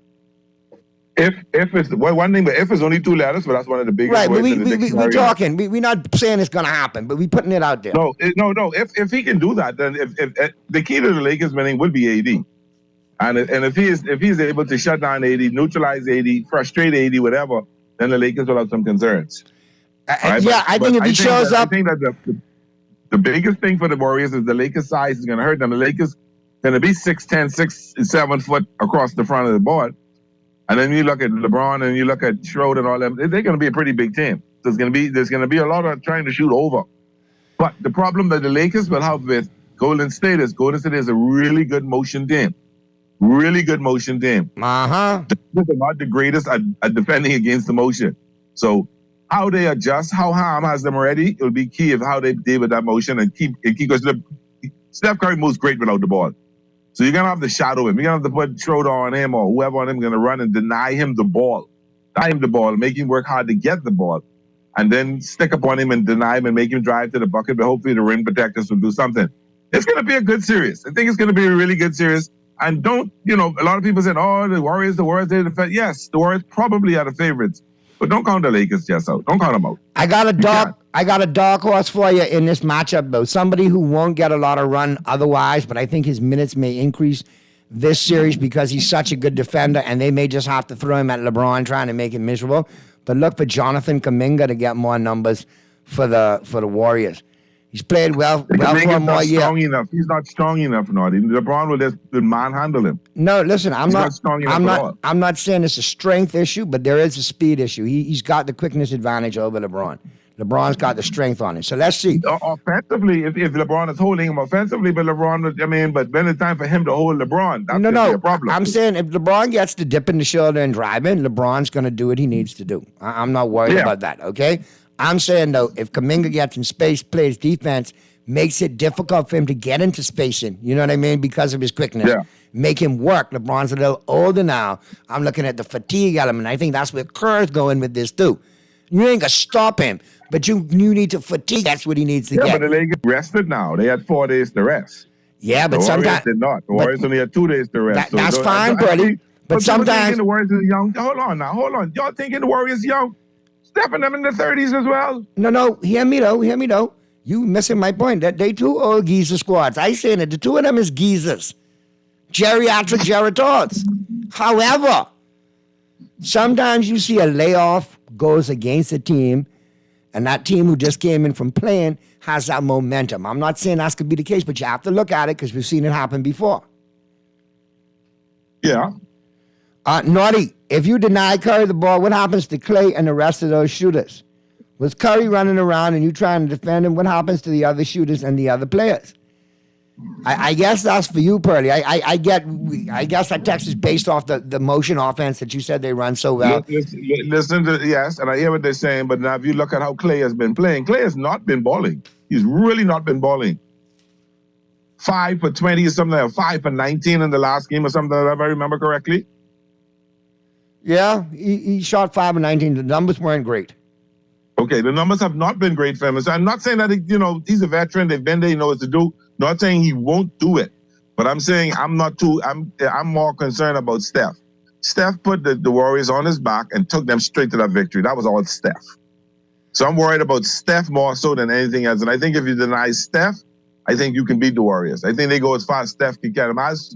If it's one thing, but if it's only 2 letters, but that's one of the biggest. Right, but we're talking. We're not saying it's going to happen, but we're putting it out there. No. If he can do that, then if the key to the Lakers winning would be AD, and if he's able to shut down AD, neutralize AD, frustrate AD, whatever, then the Lakers will have some concerns. I think if he shows up, I think that the biggest thing for the Warriors is the Lakers' size is going to hurt them. The Lakers going to be 6'10", 6'7" foot across the front of the board. And then you look at LeBron and you look at Schroeder and all them, they're going to be a pretty big team. There's going to be a lot of trying to shoot over. But the problem that the Lakers will have with Golden State is a really good motion team. Really good motion team. Uh-huh. They're not the greatest at defending against the motion. So how they adjust, how Ham has them ready, it will be key of how they deal with that motion and keep because Steph Curry moves great without the ball. So you're going to have to shadow him. You're going to have to put Schroeder on him or whoever on him going to run and deny him the ball. Make him work hard to get the ball. And then stick up on him and deny him and make him drive to the bucket. But hopefully the rim protectors will do something. It's going to be a good series. I think it's going to be a really good series. And a lot of people said, the Warriors, they defend. Yes, the Warriors probably are the favorites. But don't count the Lakers just out. Don't count them out. I got a dark horse for you in this matchup, though. Somebody who won't get a lot of run otherwise, but I think his minutes may increase this series because he's such a good defender, and they may just have to throw him at LeBron trying to make him miserable. But look for Jonathan Kuminga to get more numbers for the Warriors. He's played well for more years. He's not strong enough, Naughty. LeBron will just manhandle him. No, listen, I'm not strong enough at all. I'm not saying it's a strength issue, but there is a speed issue. He's got the quickness advantage over LeBron. LeBron's got the strength on it. So let's see. Offensively, if LeBron is holding him offensively, but but when it's time for him to hold LeBron, that's a problem. I'm saying if LeBron gets to dip in the shoulder and drive in, LeBron's going to do what he needs to do. I'm not worried about that, okay? I'm saying, though, if Kuminga gets in space, plays defense, makes it difficult for him to get into spacing, you know what I mean, because of his quickness. Yeah. Make him work. LeBron's a little older now. I'm looking at the fatigue element. I think that's where Kerr's going with this, too. You ain't going to stop him, but you need to fatigue. That's what he needs to get. Yeah, but the Lakers rested now. They had 4 days to rest. Yeah, but sometimes... did not. The Warriors only had 2 days to rest. That's fine, buddy. But sometimes... The Warriors are young. Hold on. Y'all thinking the Warriors young? Stepping them in the 30s as well. No. Hear me though. You missing my point. That they two old geezer squads. I saying that the two of them is geezers. Geriatric geritons. However, sometimes you see a layoff goes against a team, and that team who just came in from playing has that momentum. I'm not saying that's going to be the case, but you have to look at it because we've seen it happen before. Yeah. Naughty, if you deny Curry the ball, what happens to Clay and the rest of those shooters? Was Curry running around and you trying to defend him? What happens to the other shooters and the other players? I guess that's for you, Pearly. I guess that text is based off the motion offense that you said they run so well. Listen to, yes, and I hear what they're saying, but now if you look at how Clay has been playing, Clay has not been balling. He's really not been balling. 5 for 20 or something, or 5 for 19 in the last game or something, if I remember correctly. Yeah, he shot 5 of 19. The numbers weren't great. Okay, the numbers have not been great for him. So I'm not saying that, he's a veteran. They've been there. He knows what to do. Not saying he won't do it. But I'm saying I'm more concerned about Steph. Steph put the Warriors on his back and took them straight to that victory. That was all Steph. So I'm worried about Steph more so than anything else. And I think if you deny Steph, I think you can beat the Warriors. I think they go as far as Steph can get them. As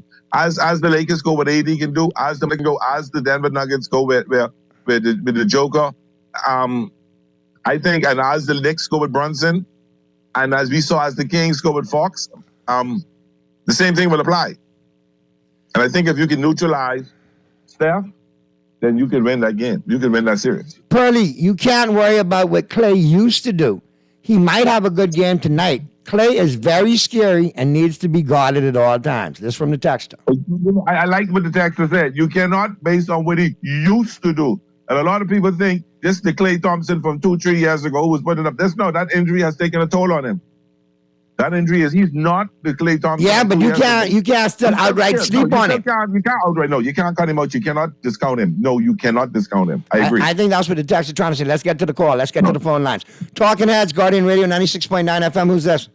the Lakers go with AD can do, as the Denver Nuggets go with the Joker, I think, and as the Knicks go with Brunson, and as we saw as the Kings go with Fox, the same thing will apply. And I think if you can neutralize Steph, then you can win that game. You can win that series. Pearly, you can't worry about what Clay used to do. He might have a good game tonight. Clay is very scary and needs to be guarded at all times. This from the texter. I like what the texter said. You cannot based on what he used to do. And a lot of people think this is the Klay Thompson from 2-3 years ago who was putting up this. No, that injury has taken a toll on him. That injury he's not the Klay Thompson. Yeah, but you can't still outright sleep on him. You can't outright. No, you can't cut him out. You cannot discount him. No, you cannot discount him. I agree. I think that's what the text is trying to say. Let's get to the call. Let's get to the phone lines. Talking Heads, Guardian Radio 96.9 FM. Who's this?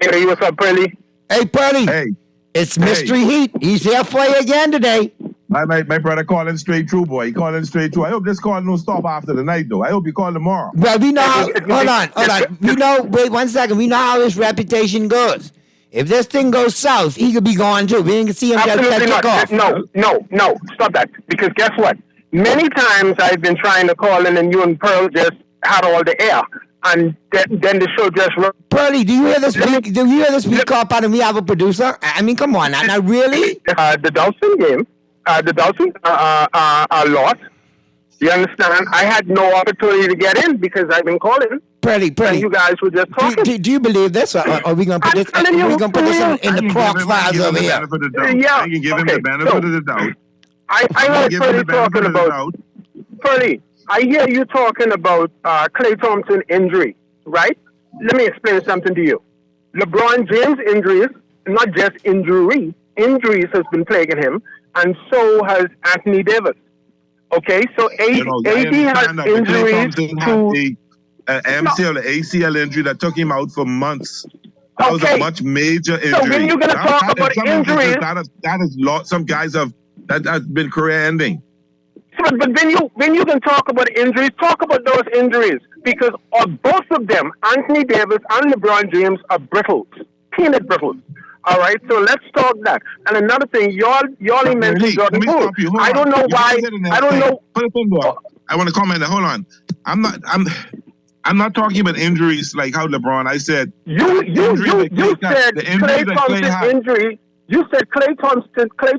Hey, what's up, Pearly? Hey, Pearly. Hey. It's Mystery Heat. He's here for you again today. My brother calling straight through, boy. He calling straight through. I hope this call don't stop after the night, though. I hope you call tomorrow. Well, we know how, hold on. We know, wait 1 second. We know how his reputation goes. If this thing goes south, he could be gone, too. We didn't see him get kicked off. No. Stop that. Because guess what? Many times I've been trying to call in and you and Pearl just had all the air. And then the show just... Pearly, do you hear this week? Do you hear this week cop out and we have a producer? I mean, come on. Now really? The Dawson game. The Dawson lost. You understand? I had no opportunity to get in because I've been calling. Pearly. And you guys were just talking. Do you believe this? Or are we going to put this? Are we going to put this in the Crocs files over here? Yeah. I can give him the benefit of the doubt. I heard Pearly talking about... Pearly, I hear you talking about Klay Thompson injury, right? Let me explain something to you. LeBron James injuries, not just injuries has been plaguing him, and so has Anthony Davis. Okay, so AD has injuries to the MCL, the ACL injury that took him out for months. That was a much major injury. So when you're going to talk about injuries, that has lost. Some guys have been career ending. but when you can talk about injuries, talk about those injuries because both of them, Anthony Davis and LeBron James, are brittles, peanut brittles. All right, so let's talk that. And another thing, y'all mentioned Jordan Poole. I don't know why. I don't know. I want to comment. Hold on. I'm not talking about injuries like how LeBron. I said you said Klay Thompson injury. You said Klay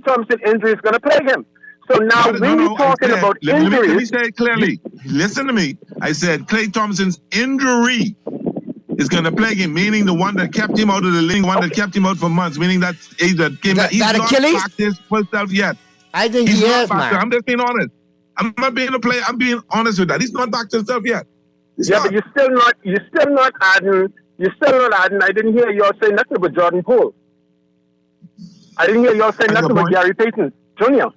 Thompson injury is going to plague him. So now when you're talking about injuries, let me say it clearly. Listen to me. I said Klay Thompson's injury is going to plague him, meaning the one that kept him out of the league, one that kept him out for months, meaning that he's not back his full self yet. I think he is, man. I'm just being honest. I'm not being a player. I'm being honest with that. He's not back to himself yet. But you're still not adding. I didn't hear y'all say nothing about Jordan Poole. I didn't hear y'all say nothing about Gary Payton Jr.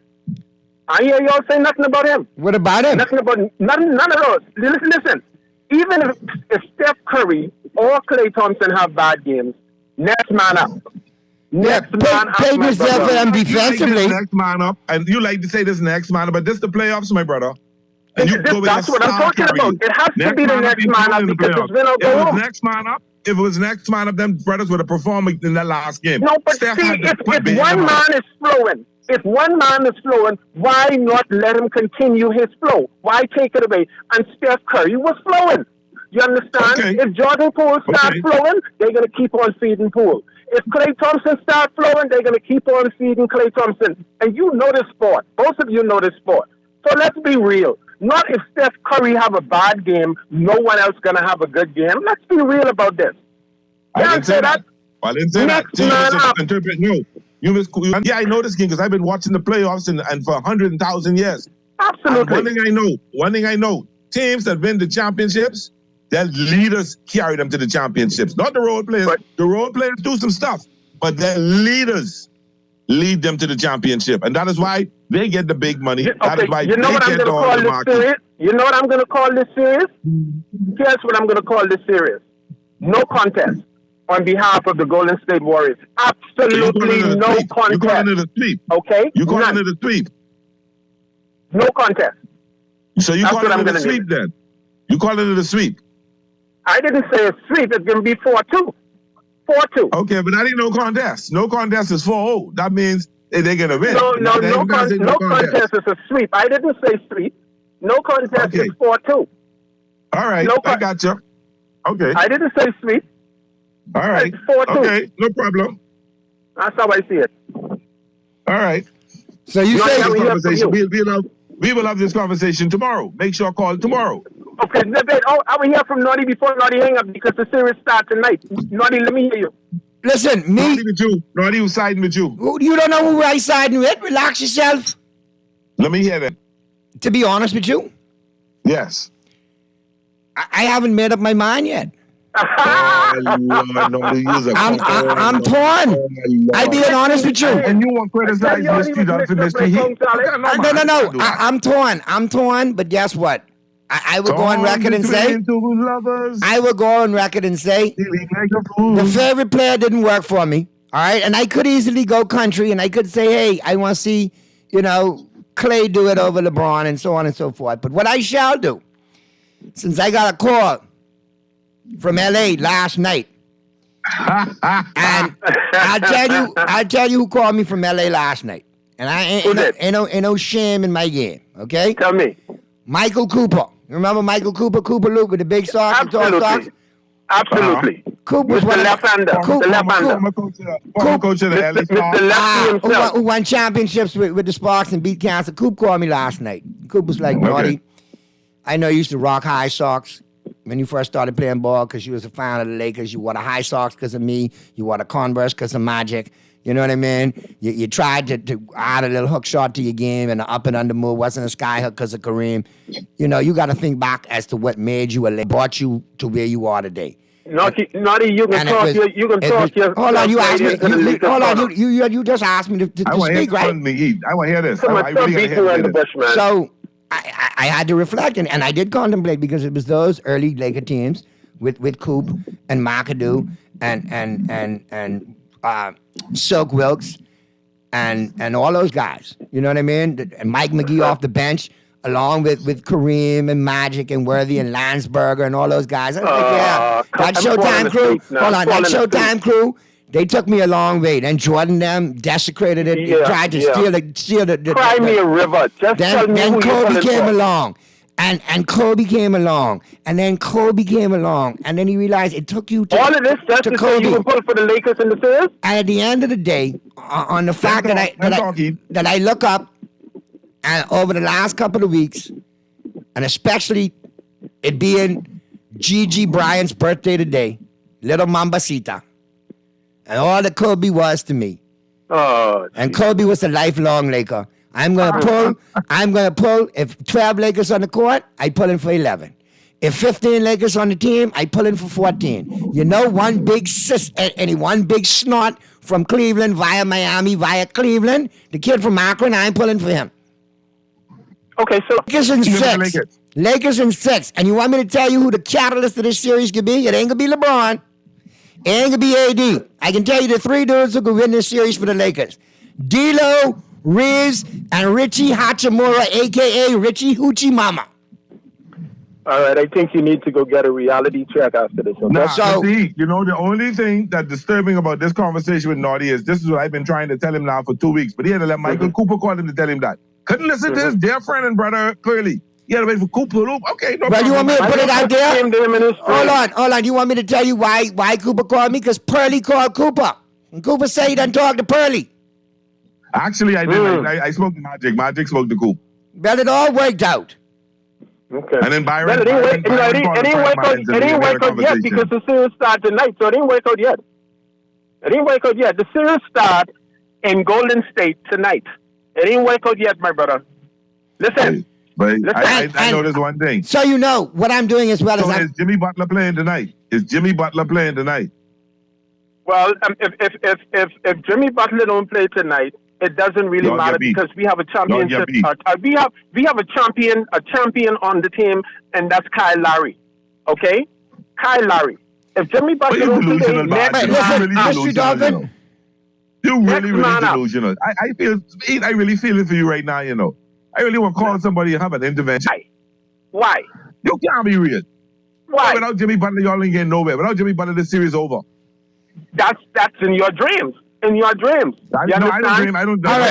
I hear y'all say nothing about him. What about him? Nothing about none of those. Listen. Even if Steph Curry or Klay Thompson have bad games, next man up. Next man up. Play yourself and defensively. Next man up, and you like to say this next man up, but this is the playoffs, my brother. And that's what I'm talking about. It has to be the next man up because it's been a go home. Next man up. If it was next man up, them brothers would have performed in that last game. No, but Steph see, if one man is flowing, why not let him continue his flow? Why take it away? And Steph Curry was flowing. You understand? Okay. If Jordan Poole starts flowing, they're going to keep on feeding Poole. If Klay Thompson starts flowing, they're going to keep on feeding Klay Thompson. And you know this sport. Both of you know this sport. So let's be real. Not if Steph Curry have a bad game, no one else going to have a good game. Let's be real about this. I didn't say that. I didn't say that. No. Yeah, I know this game because I've been watching the playoffs and for 100,000 years. Absolutely. One thing I know. Teams that win the championships, their leaders carry them to the championships. Not the role players. The role players do some stuff, but their leaders lead them to the championship. And that is why they get the big money. That is why you know what I'm going to call this series? You know what I'm going to call this series? Here's what I'm going to call this series. No contest on behalf of the Golden State Warriors. Absolutely no contest. You're calling it a sweep. Okay? You're calling it a sweep. No contest. So you're calling it a sweep then? You're calling it a sweep? I didn't say a sweep. It's going to be 4-2. 4-2. Okay, but that ain't no contest. No contest is 4-0. That means they're going to win. No contest is a sweep. I didn't say sweep. No contest is 4-2. All right, I got you. Okay. I didn't say sweep. All right. It's 4-2. Okay, no problem. That's how I see it. All right. So you say we will have this conversation tomorrow. Make sure I call tomorrow. Okay. I will hear from Naughty before Naughty hang up because the series starts tonight. Naughty, let me hear you. Listen, Naughty was siding with you. You don't know who I siding with. Relax yourself. Let me hear that. To be honest with you? Yes. I haven't made up my mind yet. I'm torn. I'm being honest with you. And you want to criticize Mr. Heat? No. I'm torn. But guess what? I will go on record and say. The favorite player didn't work for me. All right, and I could easily go country, and I could say, hey, I want to see, Klay do it over LeBron, and so on and so forth. But what I shall do, since I got a call from LA last night. And I'll tell you who called me from LA last night. And I ain't no shame in my game, okay? Tell me. Michael Cooper. Remember Michael Cooper Luke with the big socks and tall socks? Absolutely. Coop was one left-hander. Former coach of the LA Sparks. Who won championships with the Sparks and beat Kansas. Coop called me last night. Coop was like, Naughty, I know you used to rock high socks when you first started playing ball because you was a fan of the Lakers. You wore the high socks because of me. You wore the Converse because of Magic. You know what I mean? You tried to add a little hook shot to your game, and the up and under move wasn't a sky hook because of Kareem. You got to think back as to what made you brought you to where you are today. Naughty, you can talk. Hold on, you asked me. You just asked me to speak, right? I want to hear this. So I had to reflect, and I did contemplate because it was those early Laker teams with Coop and McAdoo and Silk Wilkes and all those guys. You know what I mean? And Mike McGee off the bench. along with Kareem and Magic and Worthy and Landsberger and all those guys. I was like, yeah, that Showtime crew. Hold on, that Showtime crew. They took me a long way. Then Jordan them desecrated it, tried to steal the Cry me a river. Just tell me then who Kobe you're came for. along. And Kobe came along. And then Kobe came along. And then he realized it took you to all of this just to say you can pull for the Lakers in the series? And at the end of the day, on the fact that I look up and over the last couple of weeks, and especially it being Gigi Bryant's birthday today, little Mambasita, and all that Kobe was to me. Oh, and Kobe was a lifelong Laker. I'm gonna pull. If 12 Lakers on the court, I pull in for 11. If 15 Lakers on the team, I pull in for 14. You know, one big snot from Cleveland via Miami, via Cleveland. The kid from Akron, I'm pulling for him. Okay, so Lakers in 6. Lakers in 6. And you want me to tell you who the catalyst of this series could be? It ain't gonna be LeBron. It ain't gonna be AD. I can tell you the 3 dudes who could win this series for the Lakers: D'Lo, Riz, and Richie Hachimura, a.k.a. Richie Hoochie Mama. All right, I think you need to go get a reality check after this. Okay? Nah, see, you know, the only thing that's disturbing about this conversation with Naughty is this is what I've been trying to tell him now for 2 weeks, but he had to let Michael Cooper call him to tell him that. Couldn't listen to his dear friend and brother clearly. He had to wait for Cooper. Okay, no problem. You want me to put it out there? Hold on. You want me to tell you why Cooper called me? Because Pearlie called Cooper. And Cooper said he done talked to Pearlie. Actually, I did. I spoke to Magic. Magic spoke to Coop. Well, it all worked out. Okay. And then Byron. Well, it didn't work out yet because the series starts tonight, so it didn't work out yet. The series starts in Golden State tonight. It didn't work out yet, my brother. Listen. But I know there's one thing. So you know what I'm doing as well as is Jimmy Butler playing tonight? Well, if Jimmy Butler don't play tonight, it doesn't really matter because we have a championship. We have a champion on the team, and that's Kyle Lowry. Okay, Kyle Lowry. If Jimmy Butler don't play, you're really delusional. I really feel it for you right now. You know, I really want to call somebody and have an intervention. Why? You can't be real. Why? Without Jimmy Butler, y'all ain't getting nowhere. Without Jimmy Butler, this series over. That's in your dreams. I don't dream. I don't dream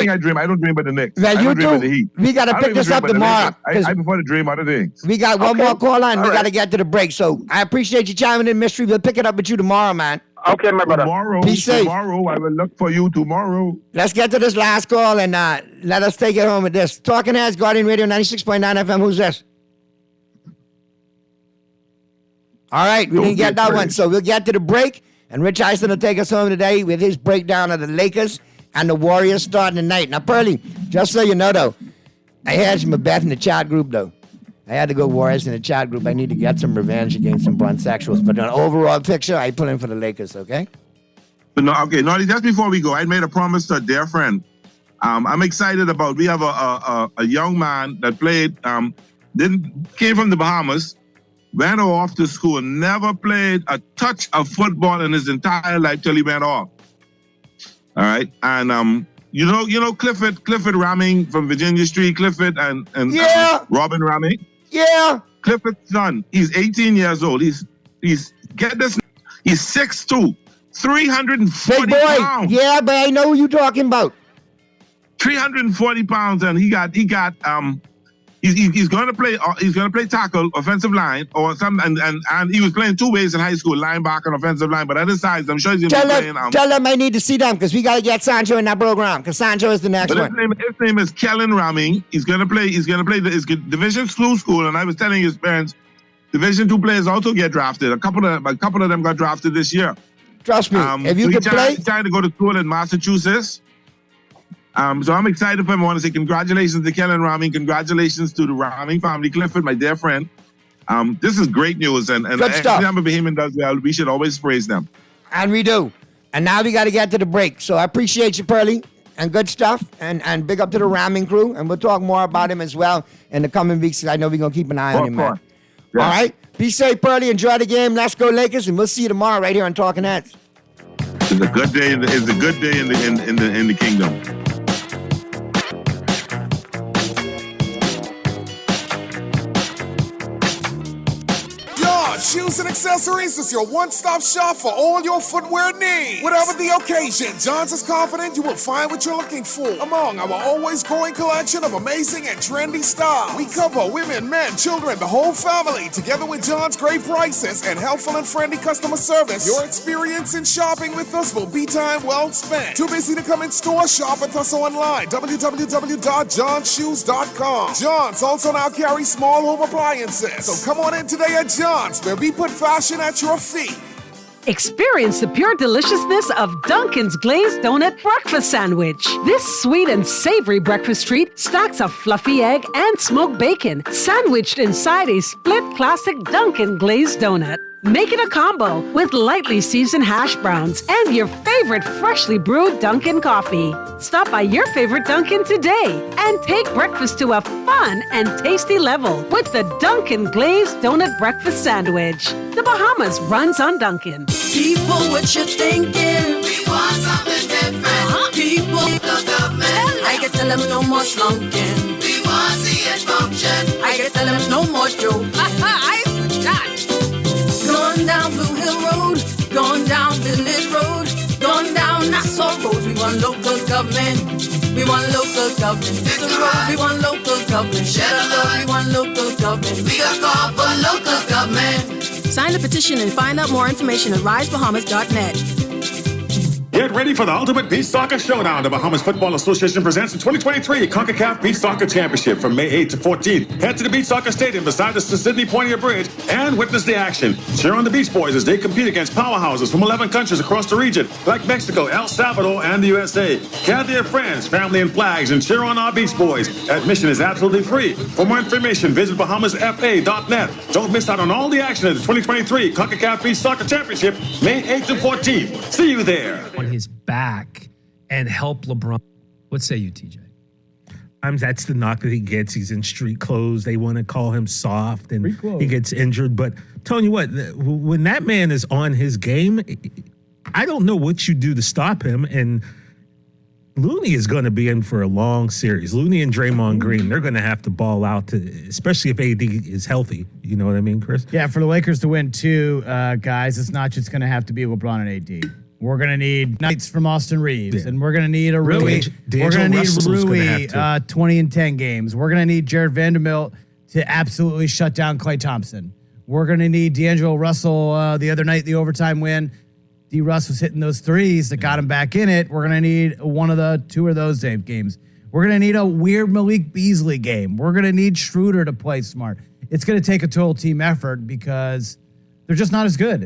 about the Knicks. Well, I don't dream about the Heat. We got to pick this up tomorrow. I prefer to dream other things. We got one more call on. We got to get to the break. So I appreciate you chiming in, Mystery. We'll pick it up with you tomorrow, man. Okay, my brother. Be safe. Tomorrow, I will look for you tomorrow. Let's get to this last call and let us take it home with this. Talking Heads, Guardian Radio 96.9 FM. Who's this? All right, we didn't get that one. So we'll get to the break. And Rich Eisen will take us home today with his breakdown of the Lakers and the Warriors starting tonight. Now, Pearlie, just so you know, though, I had some bet in the chat group, though. I had to go Warriors in the chat group. I need to get some revenge against some brunssexuals. But an overall picture, I put in for the Lakers, okay? But no, just before we go, I made a promise to a dear friend. I'm excited about, we have a young man that played, came from the Bahamas, went off to school, never played a touch of football in his entire life till he went off. All right, and you know Clifford Raming from Virginia Street, Clifford and Robin Raming. Yeah, Clifford's son. He's 18 years old. He's get this. He's 6'2", 340 pounds. Yeah, but I know who you're talking about. 340 pounds, and he's going to play. He's going to play tackle, offensive line, or some. And he was playing two ways in high school: linebacker and offensive line. But at his size, I'm sure he's going to be playing. Tell them I need to see them because we got to get Sancho in that program because Sancho is the next one. His name is Kellen Raming. He's going to play. He's going to play his Division 2 school. And I was telling his parents, Division 2 players also get drafted. A couple of them got drafted this year. Trust me, if you can play, he's trying to go to school in Massachusetts. So I'm excited for him. I want to say congratulations to Kellen Raming. Congratulations to the Raming family. Clifford, my dear friend. This is great news. And every time a Bahamian does well, we should always praise them. And we do. And now we got to get to the break. So I appreciate you, Pearlie, and good stuff. And big up to the Raming crew. And we'll talk more about him as well in the coming weeks. I know we're going to keep an eye on him, man. Yeah. All right? Be safe, Pearlie. Enjoy the game. Let's go Lakers. And we'll see you tomorrow right here on Talking Heads. It's a good day. It's a good day in the kingdom. Shoes and Accessories is your one-stop shop for all your footwear needs. Whatever the occasion, John's is confident you will find what you're looking for among our always growing collection of amazing and trendy styles. We cover women, men, children, the whole family. Together with John's great prices and helpful and friendly customer service, your experience in shopping with us will be time well spent. Too busy to come in store? Shop with us online. www.johnshoes.com. John's also now carries small home appliances. So come on in today at John's, where we put fashion at your feet. Experience the pure deliciousness of Dunkin's Glazed Donut Breakfast Sandwich. This sweet and savory breakfast treat stacks a fluffy egg and smoked bacon, sandwiched inside a split classic Dunkin' Glazed Donut. Make it a combo with lightly seasoned hash browns and your favorite freshly brewed Dunkin' coffee. Stop by your favorite Dunkin' today and take breakfast to a fun and tasty level with the Dunkin' Glazed Donut Breakfast Sandwich. The Bahamas runs on Dunkin'. People, what you thinking? We want something different. People, the government. I can tell them no more slunking. We want to see it function. I can tell them no more joke. I forgot. Going down Blue Hill Road, going down Village Road, going down Nassau Road. We want local government. We want local government. Victor Road, we want local government. Shedder, we want local government. We got call for local government. Sign the petition and find out more information at risebahamas.net. Get ready for the ultimate beach soccer showdown. The Bahamas Football Association presents the 2023 CONCACAF Beach Soccer Championship from May 8th to 14th. Head to the Beach Soccer Stadium beside the Sydney Poitier Bridge and witness the action. Cheer on the Beach Boys as they compete against powerhouses from 11 countries across the region, like Mexico, El Salvador, and the USA. Gather your friends, family, and flags and cheer on our Beach Boys. Admission is absolutely free. For more information, visit bahamasfa.net. Don't miss out on all the action at the 2023 CONCACAF Beach Soccer Championship, May 8th to 14th. See you there. On his back and help LeBron. What say you, TJ? That's the knock that he gets. He's in street clothes. They want to call him soft, and he gets injured. But telling you what, when that man is on his game, I don't know what you do to stop him. And Looney is going to be in for a long series. Looney and Draymond Green, they're going to have to ball out, especially if AD is healthy. You know what I mean, Chris? Yeah, for the Lakers to win too, guys, it's not just going to have to be LeBron and AD. We're going to need nights from Austin Reeves, and we're going to need a Rui. We're going to need Rui 20 and 10 games. We're going to need Jared Vanderbilt to absolutely shut down Klay Thompson. We're going to need D'Angelo Russell the other night, the overtime win. D. Russ was hitting those threes that got him back in it. We're going to need two of those games. We're going to need a weird Malik Beasley game. We're going to need Schroeder to play smart. It's going to take a total team effort because they're just not as good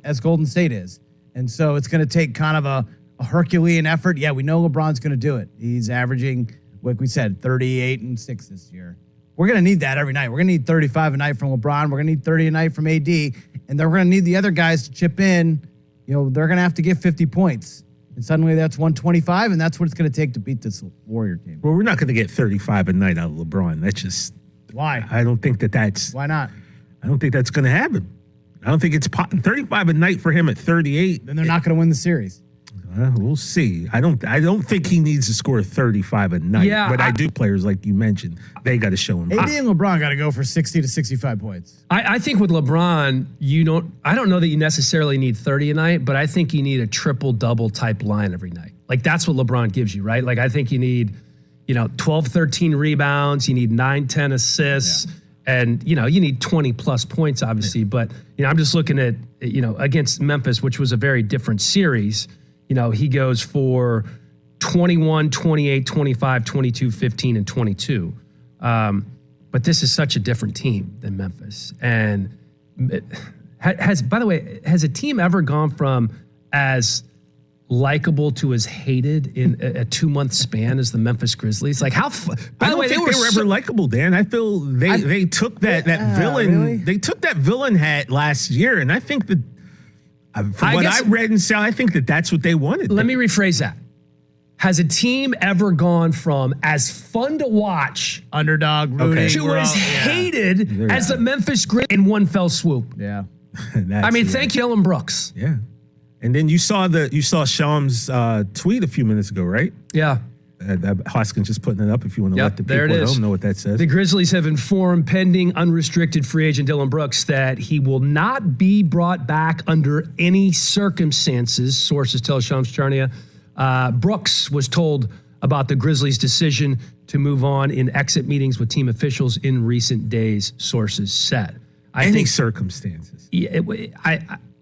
as Golden State is. And so it's going to take kind of a Herculean effort. Yeah, we know LeBron's going to do it. He's averaging, like we said, 38 and 6 this year. We're going to need that every night. We're going to need 35 a night from LeBron. We're going to need 30 a night from AD. And then we're going to need the other guys to chip in. You know, they're going to have to get 50 points. And suddenly that's 125, and that's what it's going to take to beat this Warrior team. Well, we're not going to get 35 a night out of LeBron. That's just... Why? I don't think that's... Why not? I don't think that's going to happen. I don't think it's 35 a night for him at 38. Then they're not going to win the series. We'll see. I don't think he needs to score 35 a night. Yeah, but I do players like you mentioned. They got to show him. AD and LeBron got to go for 60 to 65 points. I think with LeBron, I don't know that you necessarily need 30 a night, but I think you need a triple-double type line every night. Like, that's what LeBron gives you, right? Like, I think you need, 12, 13 rebounds. You need 9, 10 assists. Yeah. And, you need 20-plus points, obviously. Yeah. But, I'm just looking at, against Memphis, which was a very different series. He goes for 21, 28, 25, 22, 15, and 22. But this is such a different team than Memphis. And by the way, has a team ever gone from as likable to as hated in a 2-month span as the Memphis Grizzlies? Like, by the way, they were ever likable, Dan. I feel they took that villain. Really? They took that villain hat last year, and I think that from what I read and saw, I think that's what they wanted. Let me rephrase that. Has a team ever gone from as fun to watch, underdog, rooting, to as hated as the Memphis Grizzlies in one fell swoop? Yeah. Thank you, Ellen Brooks. Yeah. And then you saw Sham's tweet a few minutes ago, right? Yeah. Hoskins just putting it up if you want to let the people at home know what that says. The Grizzlies have informed pending unrestricted free agent Dillon Brooks that he will not be brought back under any circumstances, sources tell Shams Charania. Brooks was told about the Grizzlies' decision to move on in exit meetings with team officials in recent days, sources said. Any circumstances.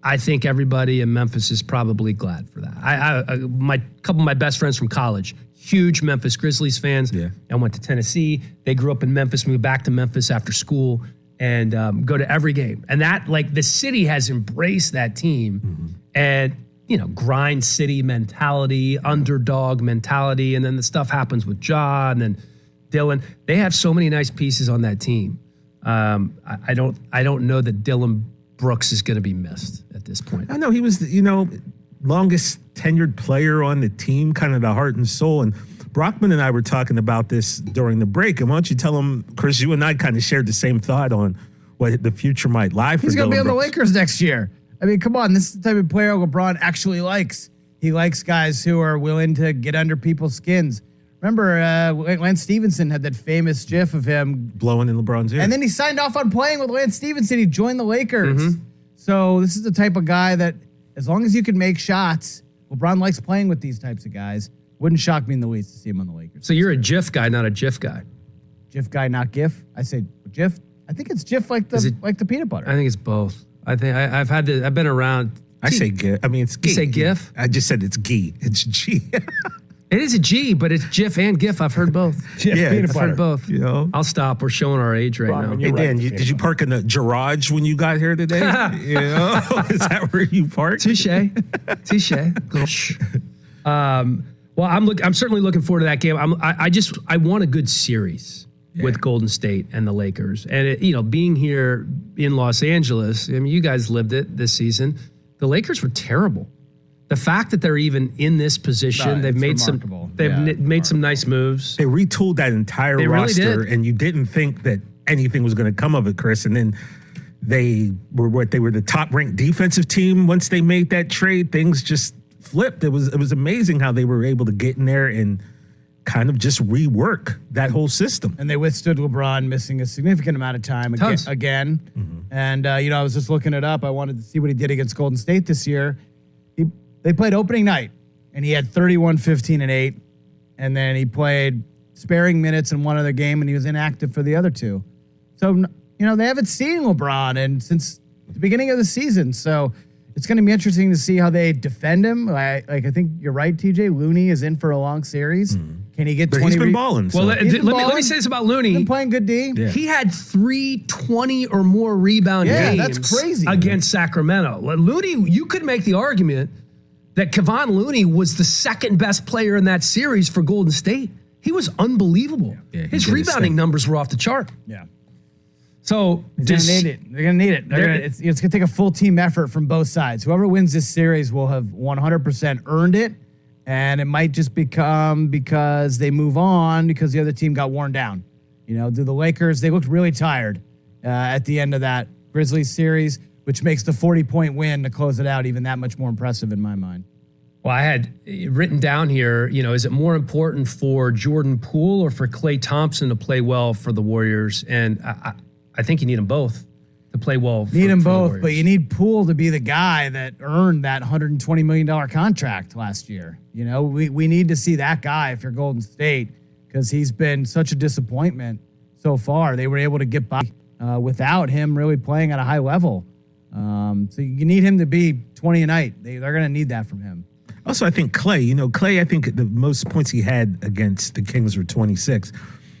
I think everybody in Memphis is probably glad for that. My couple of my best friends from college, huge Memphis Grizzlies fans. Yeah. I went to Tennessee. They grew up in Memphis, moved back to Memphis after school, and go to every game. And that, like, the city has embraced that team, and grind city mentality, underdog mentality, and then the stuff happens with Ja and then Dillon. They have so many nice pieces on that team. I don't know that Dillon Brooks is going to be missed at this point. I know he was, longest tenured player on the team, kind of the heart and soul. And Brockman and I were talking about this during the break. And why don't you tell him, Chris, you and I kind of shared the same thought on what the future might lie for Dillon Brooks. He's going to be on the Lakers next year. I mean, come on. This is the type of player LeBron actually likes. He likes guys who are willing to get under people's skins. Remember, Lance Stevenson had that famous gif of him blowing in LeBron's ear. And then he signed off on playing with Lance Stevenson. He joined the Lakers. So this is the type of guy that, as long as you can make shots, LeBron likes playing with these types of guys. Wouldn't shock me in the least to see him on the Lakers. So you're a GIF guy, not a GIF guy. GIF guy, not GIF. I say GIF. I think it's GIF like the peanut butter. I think it's both. I think I've been around. I say GIF. I mean, it's G. You say GIF? I just said it's G. It's G. It is a G, but it's GIF and GIF. I've heard both. I've heard both. I'll stop. We're showing our age right now. Hey, Dan, did you park in the garage when you got here today? Is that where you parked? Touche. Well, I'm certainly looking forward to that game. I want a good series with Golden State and the Lakers. And being here in Los Angeles, I mean, you guys lived it this season. The Lakers were terrible. The fact that they're even in this position, they've made some nice moves. They retooled that entire roster, really, and you didn't think that anything was going to come of it, Chris. And then they were the top-ranked defensive team once they made that trade. Things just flipped. It was amazing how they were able to get in there and kind of just rework that whole system. And they withstood LeBron missing a significant amount of time again. And I was just looking it up. I wanted to see what he did against Golden State this year. They played opening night, and he had 31, 15, and 8. And then he played sparing minutes in one other game, and he was inactive for the other two. So, they haven't seen LeBron since the beginning of the season. So it's going to be interesting to see how they defend him. I think you're right, TJ. Looney is in for a long series. Can he get 20? He's been balling. Well, let me say this about Looney. He's been playing good D. Yeah. He had 3 20 or more rebound games that's crazy. Against Sacramento. Looney, you could make the argument that Kevon Looney was the second best player in that series for Golden State. He was unbelievable. Yeah, his rebounding numbers were off the chart. Yeah. So they're going to need it. It's going to take a full team effort from both sides. Whoever wins this series will have 100% earned it, and it might just become because they move on because the other team got worn down. The Lakers, they looked really tired at the end of that Grizzlies series, which makes the 40-point win to close it out even that much more impressive in my mind. Well, I had written down here, is it more important for Jordan Poole or for Klay Thompson to play well for the Warriors? And I think you need them both to play well. Need them both, but you need Poole to be the guy that earned that $120 million contract last year. We need to see that guy if you're Golden State because he's been such a disappointment so far. They were able to get by without him really playing at a high level. So you need him to be 20 a night. They're going to need that from him. Also, I think Klay, I think the most points he had against the Kings were 26.